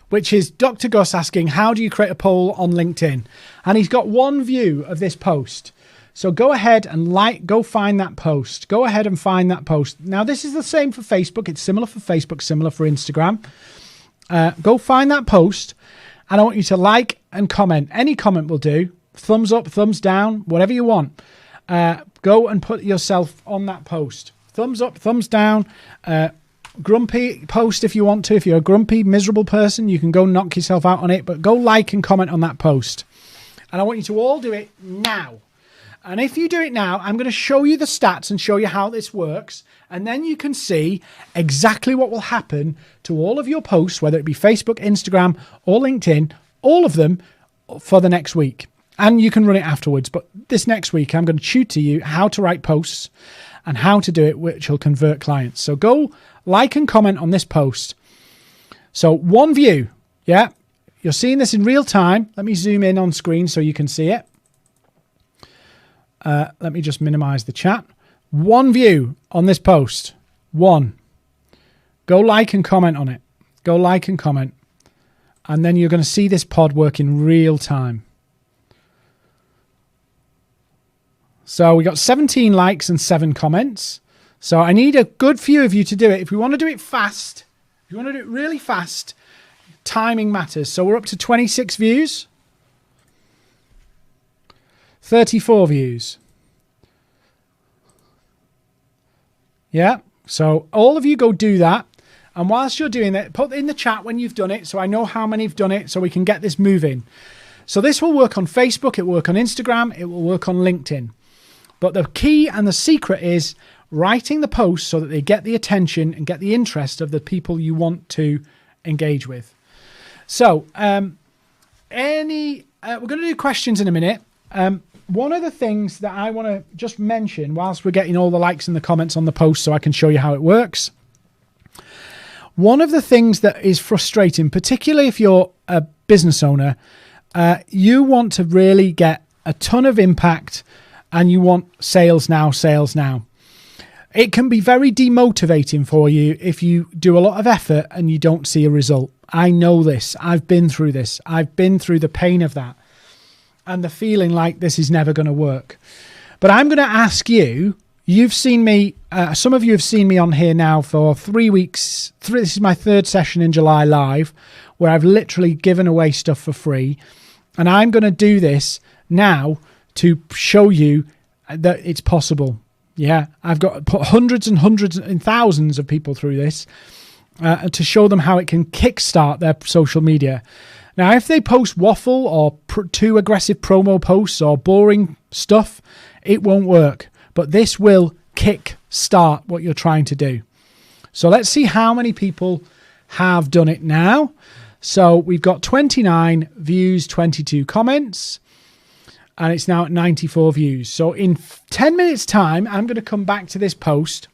which is Dr. Gus asking, how do you create a poll on LinkedIn? And he's got one view of this post. So go ahead and go find that post. Go ahead and find that post. Now, this is the same for Facebook. It's similar for Facebook, similar for Instagram. Go find that post, and I want you to like and comment. Any comment will do. Thumbs up, thumbs down, whatever you want. Go and put yourself on that post. Thumbs up, thumbs down. Grumpy post if you want to. If you're a grumpy, miserable person, you can go knock yourself out on it. But go like and comment on that post. And I want you to all do it now. And if you do it now, I'm going to show you the stats and show you how this works. And then you can see exactly what will happen to all of your posts, whether it be Facebook, Instagram, or LinkedIn, all of them for the next week. And you can run it afterwards. But this next week, I'm going to tutor you how to write posts and how to do it, which will convert clients. So go like and comment on this post. So one view. Yeah. You're seeing this in real time. Let me zoom in on screen so you can see it. Let me just minimize the chat. One view on this post. One. Go like and comment on it. Go like and comment. And then you're going to see this pod work in real time. So we got 17 likes and 7 comments. So I need a good few of you to do it. If we want to do it fast, if you want to do it really fast, timing matters. So we're up to 26 views. 34 views. Yeah. So all of you go do that. And whilst you're doing it, put in the chat when you've done it so I know how many have done it so we can get this moving. So this will work on Facebook. It will work on Instagram. It will work on LinkedIn. But the key and the secret is writing the posts so that they get the attention and get the interest of the people you want to engage with. So we're going to do questions in a minute. One of the things that I want to just mention whilst we're getting all the likes and the comments on the post so I can show you how it works. One of the things that is frustrating, particularly if you're a business owner, you want to really get a ton of impact and you want sales now, sales now. It can be very demotivating for you if you do a lot of effort and you don't see a result. I know this. I've been through this. I've been through the pain of that and the feeling like this is never going to work. But I'm going to ask you, You've seen me, some of you have seen me on here now for 3 weeks. This is my third session in July live, where I've literally given away stuff for free. And I'm going to do this now to show you that it's possible. Yeah, I've got put hundreds and hundreds and thousands of people through this to show them how it can kickstart their social media. Now, if they post waffle or too aggressive promo posts or boring stuff, it won't work. But this will kick-start what you're trying to do. So let's see how many people have done it now. So we've got 29 views, 22 comments, and it's now at 94 views. So in 10 minutes' time, I'm going to come back to this post,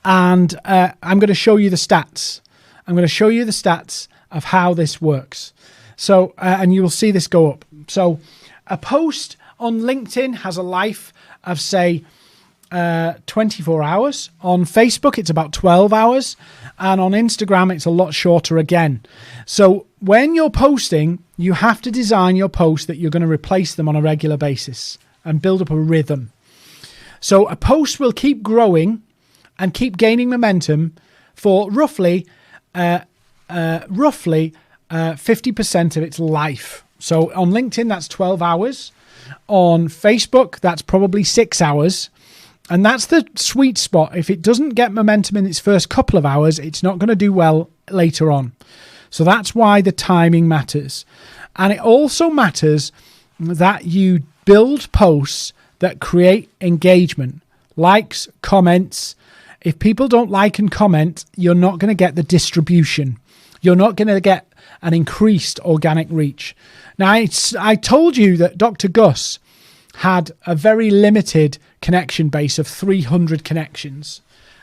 and I'm going to show you the stats. I'm going to show you the stats of how this works. So, and you will see this go up. So a post on LinkedIn has a life of, say, 24 hours. On Facebook, it's about 12 hours. And on Instagram, it's a lot shorter again. So when you're posting, you have to design your post that you're going to replace them on a regular basis and build up a rhythm. So a post will keep growing and keep gaining momentum for roughly 50% of its life. So on LinkedIn, that's 12 hours. On Facebook, that's probably 6 hours. And that's the sweet spot. If it doesn't get momentum in its first couple of hours, it's not going to do well later on. So that's why the timing matters. And it also matters that you build posts that create engagement, likes, comments. If people don't like and comment, you're not going to get the distribution. You're not going to get an increased organic reach. Now, I told you that Dr. Gus had a very limited connection base of 300 connections.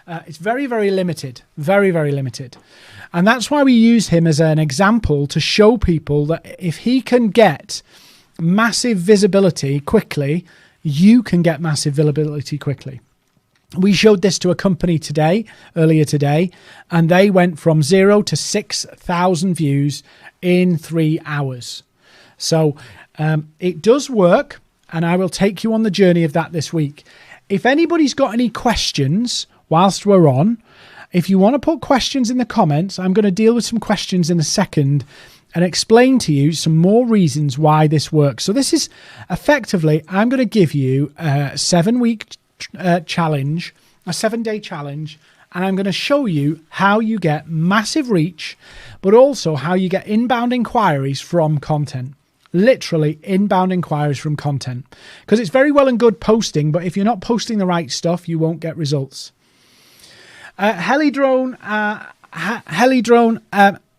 It's very, very limited, very, very limited. And that's why we use him as an example to show people that if he can get massive visibility quickly, you can get massive visibility quickly. We showed this to a company earlier today, and they went from 0 to 6,000 views in 3 hours. So it does work, and I will take you on the journey of that this week. If anybody's got any questions whilst we're on, if you want to put questions in the comments, I'm going to deal with some questions in a second and explain to you some more reasons why this works. So this is effectively, I'm going to give you a 7-week challenge, a 7-day challenge, and I'm going to show you how you get massive reach, but also how you get inbound inquiries from content. Literally inbound inquiries from content, because it's very well and good posting, but if you're not posting the right stuff, you won't get results. Helidrone,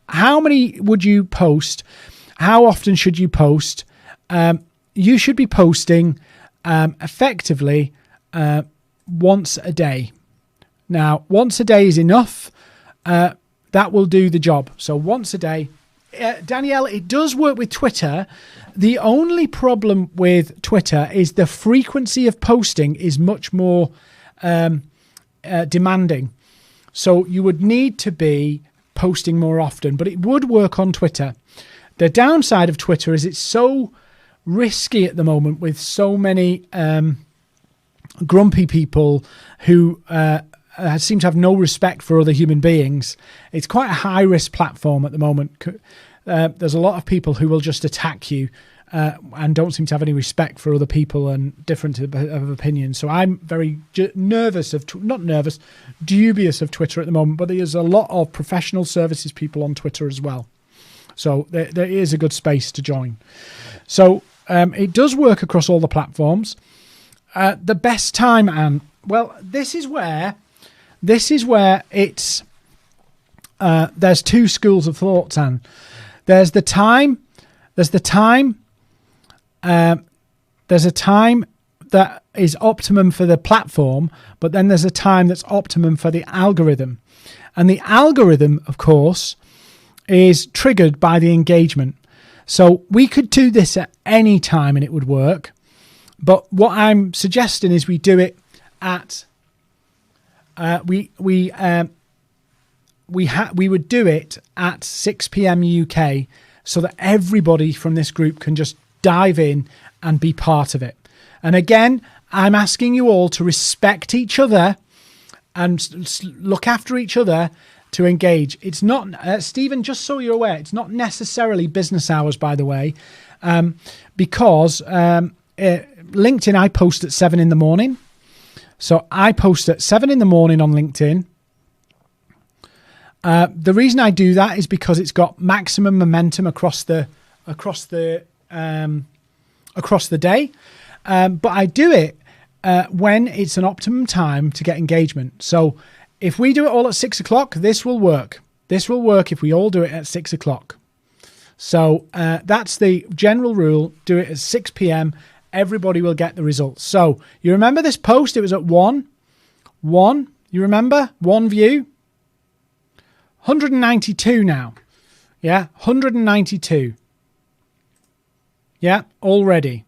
how many would you post? How often should you post? You should be posting effectively once a day. Now, once a day is enough. That will do the job. So once a day. Danielle, it does work with Twitter. The only problem with Twitter is the frequency of posting is much more demanding. So you would need to be posting more often, but it would work on Twitter. The downside of Twitter is it's so risky at the moment with so many grumpy people who seem to have no respect for other human beings. It's quite a high-risk platform at the moment. There's a lot of people who will just attack you and don't seem to have any respect for other people and different of opinions. So I'm very dubious of Twitter at the moment, but there's a lot of professional services people on Twitter as well. So there is a good space to join. So it does work across all the platforms. The best time, Anne, well, this is where it's there's two schools of thoughts, Anne. There's a time that is optimum for the platform, but then there's a time that's optimum for the algorithm. And the algorithm, of course, is triggered by the engagement. So we could do this at any time and it would work. But what I'm suggesting is we do it at we would do it at 6 p.m. UK so that everybody from this group can just dive in and be part of it. And again, I'm asking you all to respect each other and look after each other, to engage. It's not, Stephen, just so you're aware, it's not necessarily business hours, by the way, because LinkedIn, I post at 7 in the morning. So I post at 7 in the morning on LinkedIn. The reason I do that is because it's got maximum momentum across the day. But I do it when it's an optimum time to get engagement. So if we do it all at 6 o'clock, this will work. This will work if we all do it at 6 o'clock. So that's the general rule. Do it at 6 p.m. Everybody will get the results. So you remember this post? It was at 1. You remember? 1 view. 192 now. Yeah, 192. Yeah, already.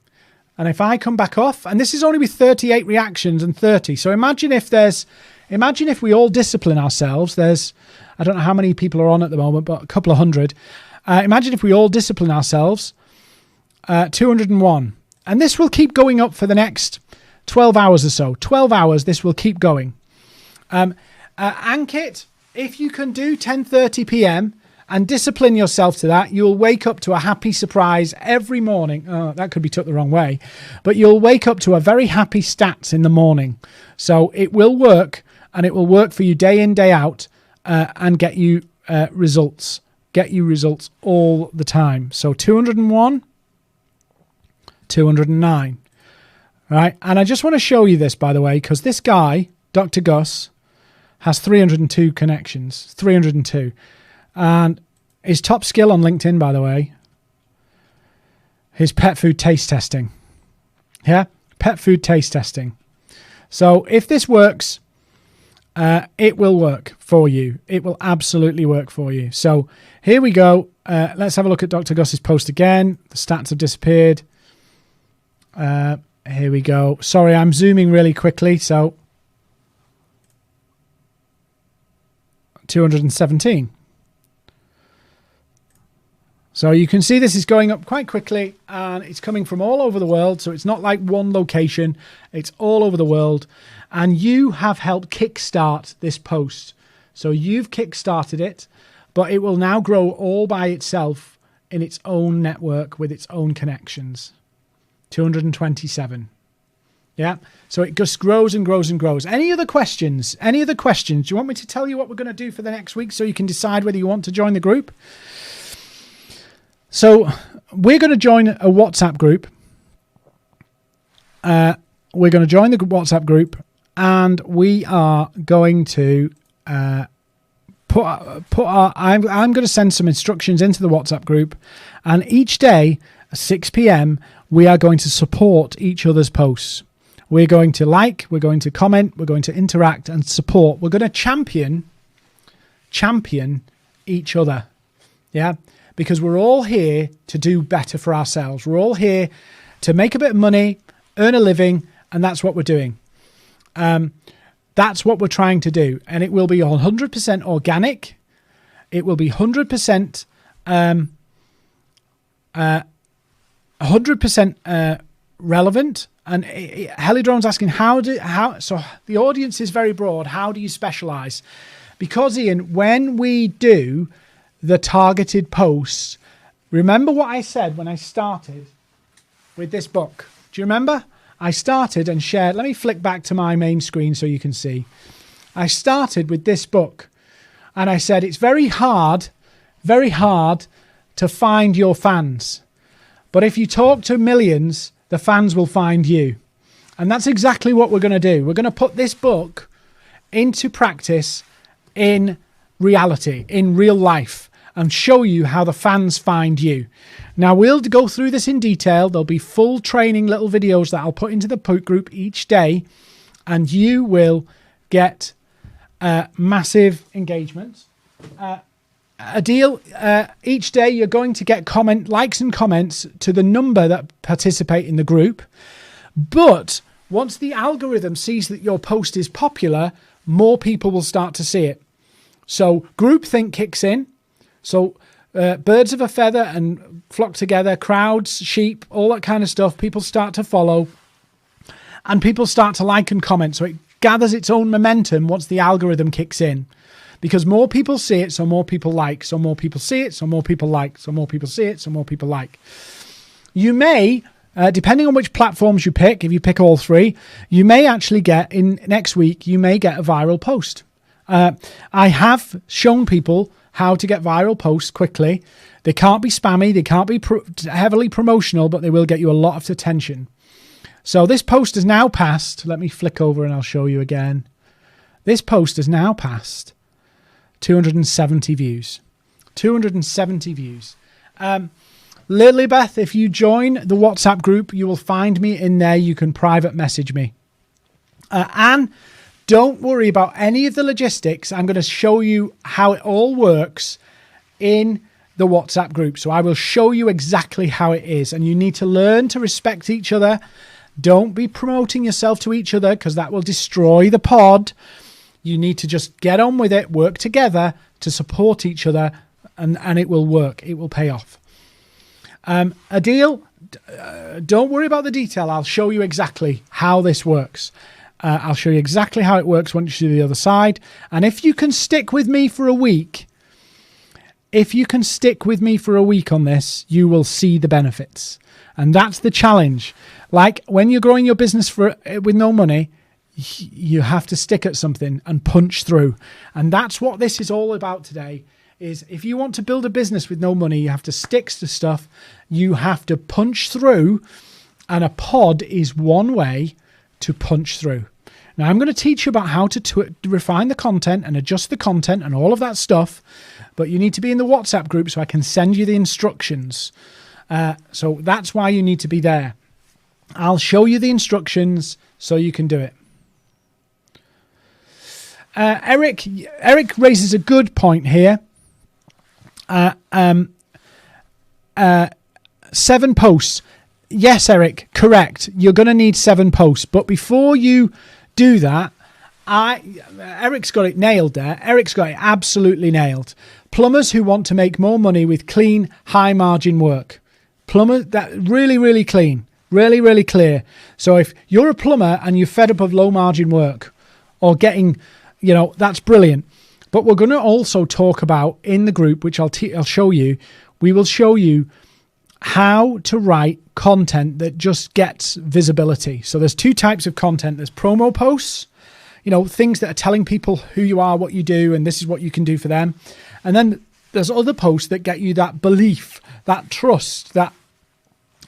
And if I come back off, and this is only with 38 reactions and 30. So imagine if we all discipline ourselves. I don't know how many people are on at the moment, but a couple of hundred. Imagine if we all discipline ourselves, 201. And this will keep going up for the next 12 hours or so. 12 hours, this will keep going. Ankit, if you can do 10:30 p.m. and discipline yourself to that, you'll wake up to a happy surprise every morning. Oh, that could be took the wrong way. But you'll wake up to a very happy stats in the morning. So it will work, and it will work for you day in, day out, and get you results. Get you results all the time. So 201, 209. Right? And I just want to show you this, by the way, because this guy, Dr. Gus, has 302 connections. 302. And his top skill on LinkedIn, by the way, is pet food taste testing. Yeah? Pet food taste testing. So if this works, it will work for you. It will absolutely work for you. So here we go. Let's have a look at Dr. Gus's post again. The stats have disappeared. Here we go. Sorry, I'm zooming really quickly. So 217. So you can see this is going up quite quickly, and it's coming from all over the world. So it's not like one location. It's all over the world. And you have helped kickstart this post. So you've kickstarted it, but it will now grow all by itself in its own network with its own connections. 227. Yeah. So it just grows and grows and grows. Any other questions? Any other questions? Do you want me to tell you what we're going to do for the next week so you can decide whether you want to join the group? So we're going to join a WhatsApp group. We're going to join the WhatsApp group, and we are going to I'm going to send some instructions into the WhatsApp group, and each day at 6 p.m. we are going to support each other's posts. We're going to like, we're going to comment, we're going to interact and support. We're going to champion each other. Yeah. Because we're all here to do better for ourselves. We're all here to make a bit of money, earn a living, and that's what we're doing. That's what we're trying to do. And it will be 100% organic. It will be 100% 100% relevant. And Helidrone's asking, so the audience is very broad. How do you specialize? Because, Ian, when we do the targeted posts, remember what I said when I started with this book? Do you remember? I started and shared. Let me flick back to my main screen so you can see. I started with this book, and I said it's very hard to find your fans. But if you talk to millions, the fans will find you. And that's exactly what we're going to do. We're going to put this book into practice in reality, in real life, and show you how the fans find you. Now, we'll go through this in detail. There'll be full training little videos that I'll put into the group each day, and you will get massive engagement. Each day you're going to get likes and comments to the number that participate in the group. But once the algorithm sees that your post is popular, more people will start to see it. So groupthink kicks in. So birds of a feather and flock together, crowds, sheep, all that kind of stuff. People start to follow. and people start to like and comment. So it gathers its own momentum once the algorithm kicks in, because more people see it, so more people like, so more people see it, so more people like, so more people see it, so more people like. You may, depending on which platforms you pick, if you pick all three, you may actually get, in next week, you may get a viral post. I have shown people how to get viral posts quickly. They can't be spammy, they can't be heavily promotional, but they will get you a lot of attention. So this post has now passed. Let me flick over and I'll show you again. This post has now passed 270 views. 270 views. Lilybeth, if you join the WhatsApp group, you will find me in there. You can private message me. Anne, don't worry about any of the logistics. I'm going to show you how it all works in the WhatsApp group. So I will show you exactly how it is. And you need to learn to respect each other. Don't be promoting yourself to each other, because that will destroy the pod. You need to just get on with it, work together to support each other, and it will work. It will pay off. Adil, don't worry about the detail. I'll show you exactly how this works. I'll show you exactly how it works once you do the other side. And if you can stick with me for a week, on this, you will see the benefits. And that's the challenge. Like when you're growing your business with no money, you have to stick at something and punch through. And that's what this is all about today. Is if you want to build a business with no money, you have to stick to stuff. You have to punch through. And a pod is one way to punch through. Now, I'm going to teach you about how to refine the content and adjust the content and all of that stuff. But you need to be in the WhatsApp group so I can send you the instructions. So that's why you need to be there. I'll show you the instructions so you can do it. Eric raises a good point here. 7 posts. Yes, Eric, correct. You're going to need 7 posts. But before you do that, Eric's got it nailed there. Eric's got it absolutely nailed. Plumbers who want to make more money with clean, high margin work. Plumbers, that really, really clean. Really, really clear. So if you're a plumber and you're fed up of low margin work or getting, that's brilliant. But we're going to also talk about in the group, which I'll show you, we will show you how to write content that just gets visibility. So there's 2 types of content. There's promo posts, things that are telling people who you are, what you do, and this is what you can do for them. And then there's other posts that get you that belief, that trust, that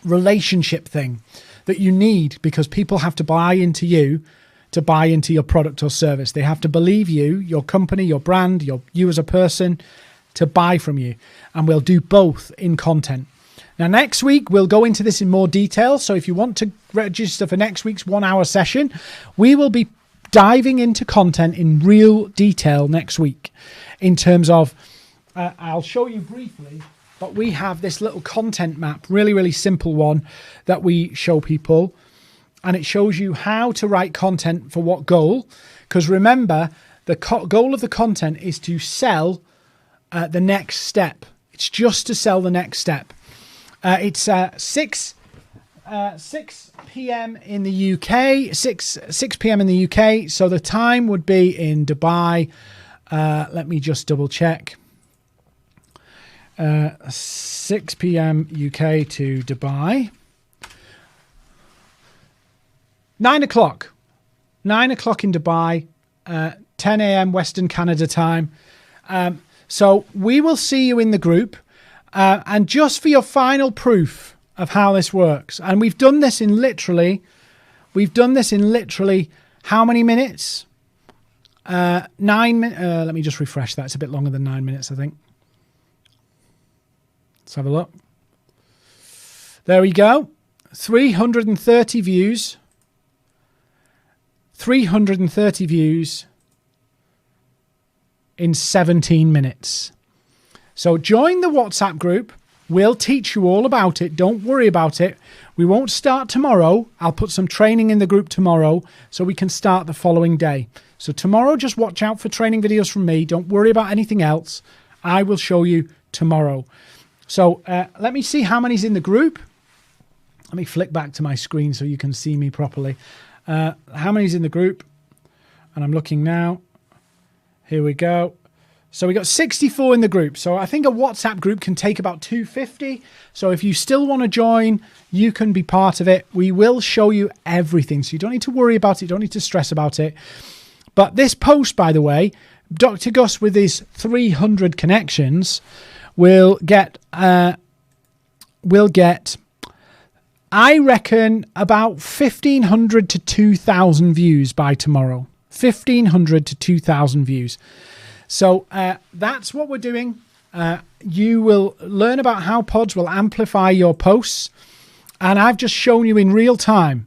relationship thing that you need, because people have to buy into you to buy into your product or service. They have to believe you, your company, your brand, you as a person, to buy from you. And we'll do both in content. Now, next week, we'll go into this in more detail. So if you want to register for next week's 1-hour session, we will be diving into content in real detail next week in terms of, I'll show you briefly, but we have this little content map, really, really simple one that we show people. And it shows you how to write content for what goal. Because remember, the goal of the content is to sell the next step. It's just to sell the next step. It's 6 p.m. in the UK, 6 p.m. in the UK. So the time would be in Dubai. Let me just double check. 6 p.m. UK to Dubai. 9 o'clock. 9 o'clock in Dubai. 10 a.m. Western Canada time. So we will see you in the group. And just for your final proof of how this works, and we've done this in literally how many minutes? 9 minutes. Let me just refresh that. It's a bit longer than 9 minutes, I think. Let's have a look. There we go. 330 views. 330 views in 17 minutes. So join the WhatsApp group. We'll teach you all about it. Don't worry about it. We won't start tomorrow. I'll put some training in the group tomorrow so we can start the following day. So tomorrow, just watch out for training videos from me. Don't worry about anything else. I will show you tomorrow. So let me see how many's in the group. Let me flick back to my screen so you can see me properly. How many's in the group? And I'm looking now. Here we go. So we got 64 in the group. So I think a WhatsApp group can take about 250. So if you still want to join, you can be part of it. We will show you everything. So you don't need to worry about it. You don't need to stress about it. But this post, by the way, Dr. Gus with his 300 connections will get, I reckon, about 1,500 to 2,000 views by tomorrow. 1,500 to 2,000 views. So that's what we're doing. You will learn about how pods will amplify your posts. And I've just shown you in real time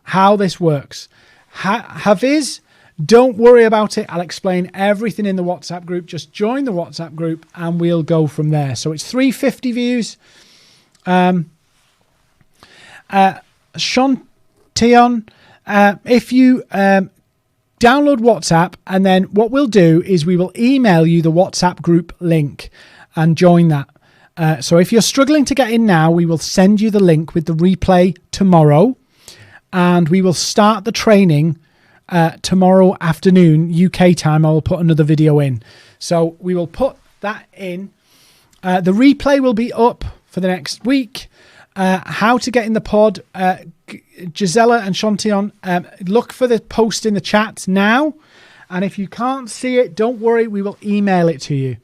how this works. Hafiz, don't worry about it. I'll explain everything in the WhatsApp group. Just join the WhatsApp group and we'll go from there. So it's 350 views. Shantion, if you download WhatsApp, and then what we'll do is we will email you the WhatsApp group link and join that. So if you're struggling to get in now, we will send you the link with the replay tomorrow, and we will start the training tomorrow afternoon UK time. I will put another video in. So we will put that in. The replay will be up for the next week. How to get in the pod. Gisela and Shantion, look for the post in the chat now. And if you can't see it, don't worry, we will email it to you.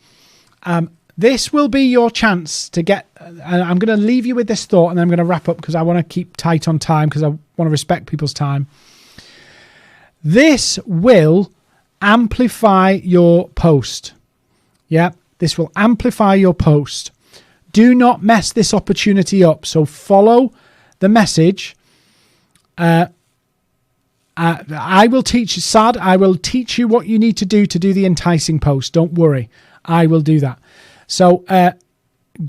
This will be your chance to get, I'm going to leave you with this thought and then I'm going to wrap up because I want to keep tight on time because I want to respect people's time. This will amplify your post. Yeah, this will amplify your post. Do not mess this opportunity up. So follow the message. I will teach you, Sad. I will teach you what you need to do the enticing post. Don't worry. I will do that. So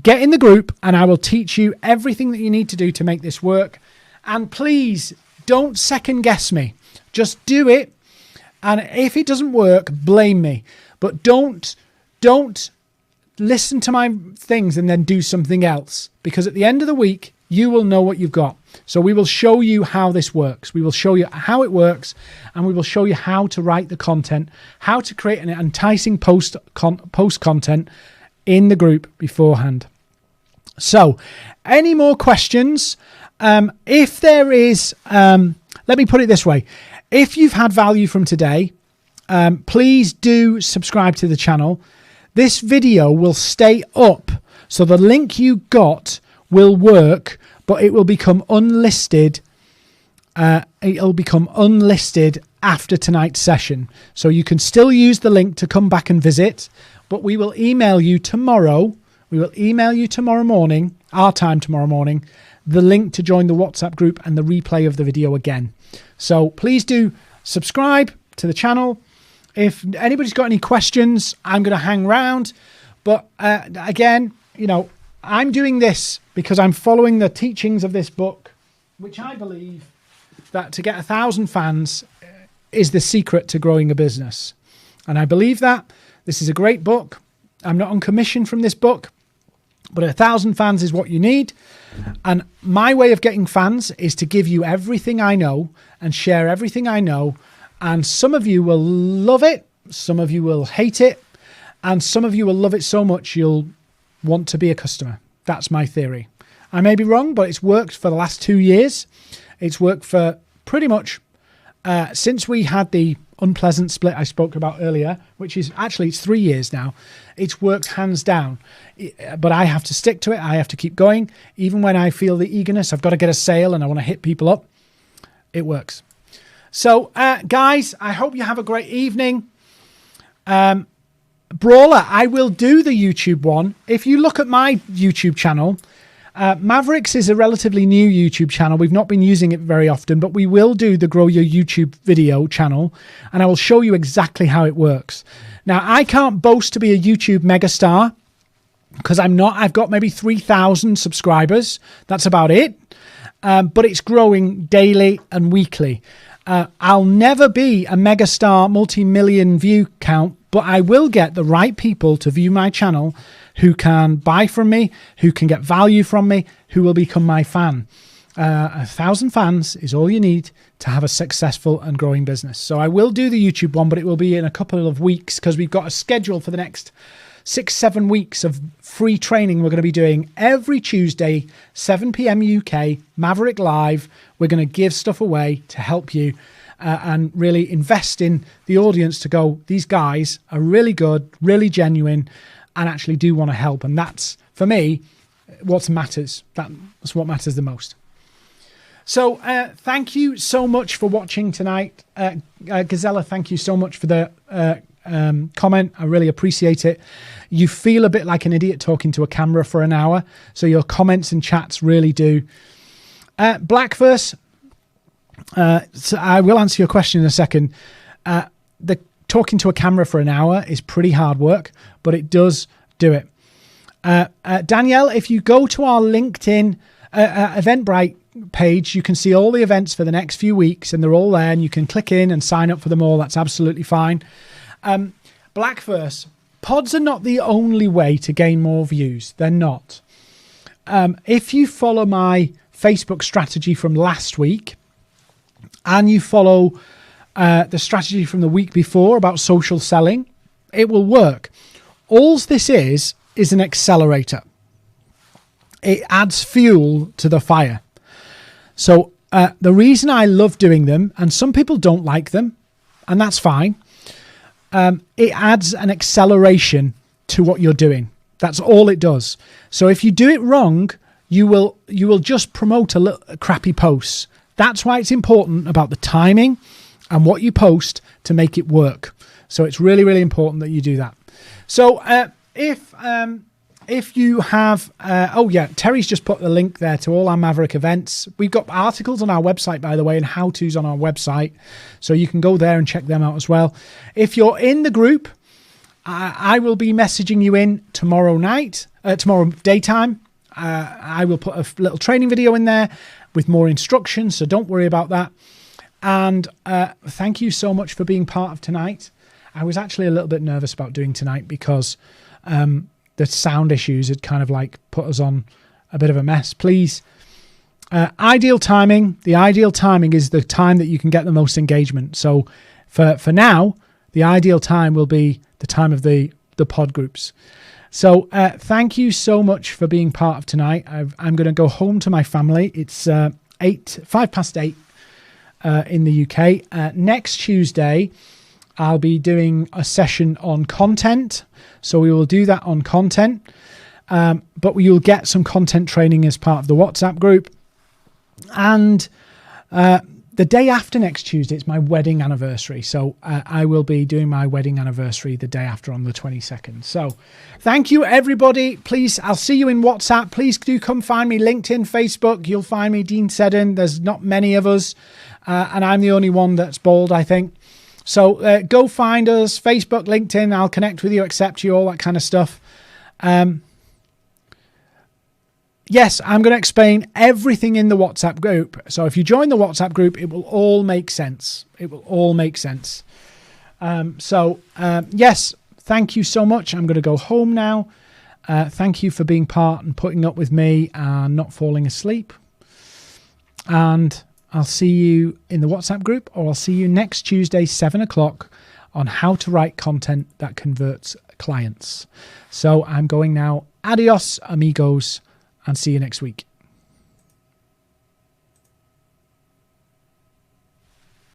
get in the group and I will teach you everything that you need to do to make this work. And please don't second guess me. Just do it. And if it doesn't work, blame me. But don't listen to my things and then do something else. Because at the end of the week, you will know what you've got. So we will show you how this works. We will show you how it works, and we will show you how to write the content, how to create an enticing post content in the group beforehand. So any more questions? If there is, let me put it this way. If you've had value from today, please do subscribe to the channel. This video will stay up, so the link you got will work, but it will become unlisted. It'll become unlisted after tonight's session. So you can still use the link to come back and visit, but we will email you tomorrow. We will email you tomorrow morning, our time tomorrow morning, the link to join the WhatsApp group and the replay of the video again. So please do subscribe to the channel. If anybody's got any questions, I'm going to hang around. But again, you know, I'm doing this because I'm following the teachings of this book, which I believe that to get 1,000 fans is the secret to growing a business. And I believe that. This is a great book. I'm not on commission from this book, but 1,000 fans is what you need. And my way of getting fans is to give you everything I know and share everything I know. And some of you will love it. Some of you will hate it. And some of you will love it so much you'll want to be a customer. That's my theory. I may be wrong, but it's worked for the last 2 years. It's worked for pretty much since we had the unpleasant split I spoke about earlier, which is actually it's 3 years now. It's worked hands down. But I have to stick to it. I have to keep going. Even when I feel the eagerness, I've got to get a sale and I want to hit people up. It works. So, guys, I hope you have a great evening. Brawler, I will do the YouTube one. If you look at my YouTube channel, Maverik's is a relatively new YouTube channel. We've not been using it very often, but we will do the Grow Your YouTube video channel, and I will show you exactly how it works. Now, I can't boast to be a YouTube megastar because I'm not. I've got maybe 3,000 subscribers. That's about it. But it's growing daily and weekly. I'll never be a megastar multi-million view count, but I will get the right people to view my channel who can buy from me, who can get value from me, who will become my fan. 1,000 fans is all you need to have a successful and growing business. So I will do the YouTube one, but it will be in a couple of weeks because we've got a schedule for the next 6-7 weeks of free training we're going to be doing every Tuesday, 7 p.m. UK, Maverrik Live. We're going to give stuff away to help you and really invest in the audience to go, these guys are really good, really genuine, and actually do want to help. And that's, for me, what matters. That's what matters the most. So thank you so much for watching tonight. Gazella, thank you so much for the comment. I really appreciate it. You feel a bit like an idiot talking to a camera for an hour, so your comments and chats really do. Blackverse, so I will answer your question in a second. The talking to a camera for an hour is pretty hard work, but it does do it. Danielle, if you go to our LinkedIn Eventbrite page, you can see all the events for the next few weeks, and they're all there, and you can click in and sign up for them all. That's absolutely fine. Blackverse, pods are not the only way to gain more views. They're not. If you follow my Facebook strategy from last week and you follow the strategy from the week before about social selling, it will work. All this is an accelerator. It adds fuel to the fire. So the reason I love doing them, and some people don't like them, and that's fine, it adds an acceleration to what you're doing. That's all it does. So if you do it wrong, you will just promote a crappy posts. That's why it's important about the timing and what you post to make it work. So it's really, really important that you do that. So if you have, oh yeah, Terry's just put the link there to all our Maverrik events. We've got articles on our website, by the way, and how-tos on our website. So you can go there and check them out as well. If you're in the group, I will be messaging you in tomorrow daytime. I will put a little training video in there with more instructions, so don't worry about that. And thank you so much for being part of tonight. I was actually a little bit nervous about doing tonight because the sound issues had kind of like put us on a bit of a mess. Please, ideal timing. The ideal timing is the time that you can get the most engagement. So for now, the ideal time will be the time of the pod groups. So thank you so much for being part of tonight. I'm going to go home to my family. It's 8:05 in the UK. Next Tuesday, I'll be doing a session on content. So we will do that on content, but you'll get some content training as part of the WhatsApp group. And the day after next Tuesday, it's my wedding anniversary. So I will be doing my wedding anniversary the day after on the 22nd. So thank you, everybody. Please, I'll see you in WhatsApp. Please do come find me, LinkedIn, Facebook. You'll find me, Dean Seddon. There's not many of us, and I'm the only one that's bald, I think. So go find us, Facebook, LinkedIn. I'll connect with you, accept you, all that kind of stuff. Yes, I'm going to explain everything in the WhatsApp group. So if you join the WhatsApp group, it will all make sense. It will all make sense. Yes, thank you so much. I'm going to go home now. Thank you for being part and putting up with me and not falling asleep. And I'll see you in the WhatsApp group, or I'll see you next Tuesday, 7 o'clock, on how to write content that converts clients. So I'm going now. Adios, amigos, and see you next week.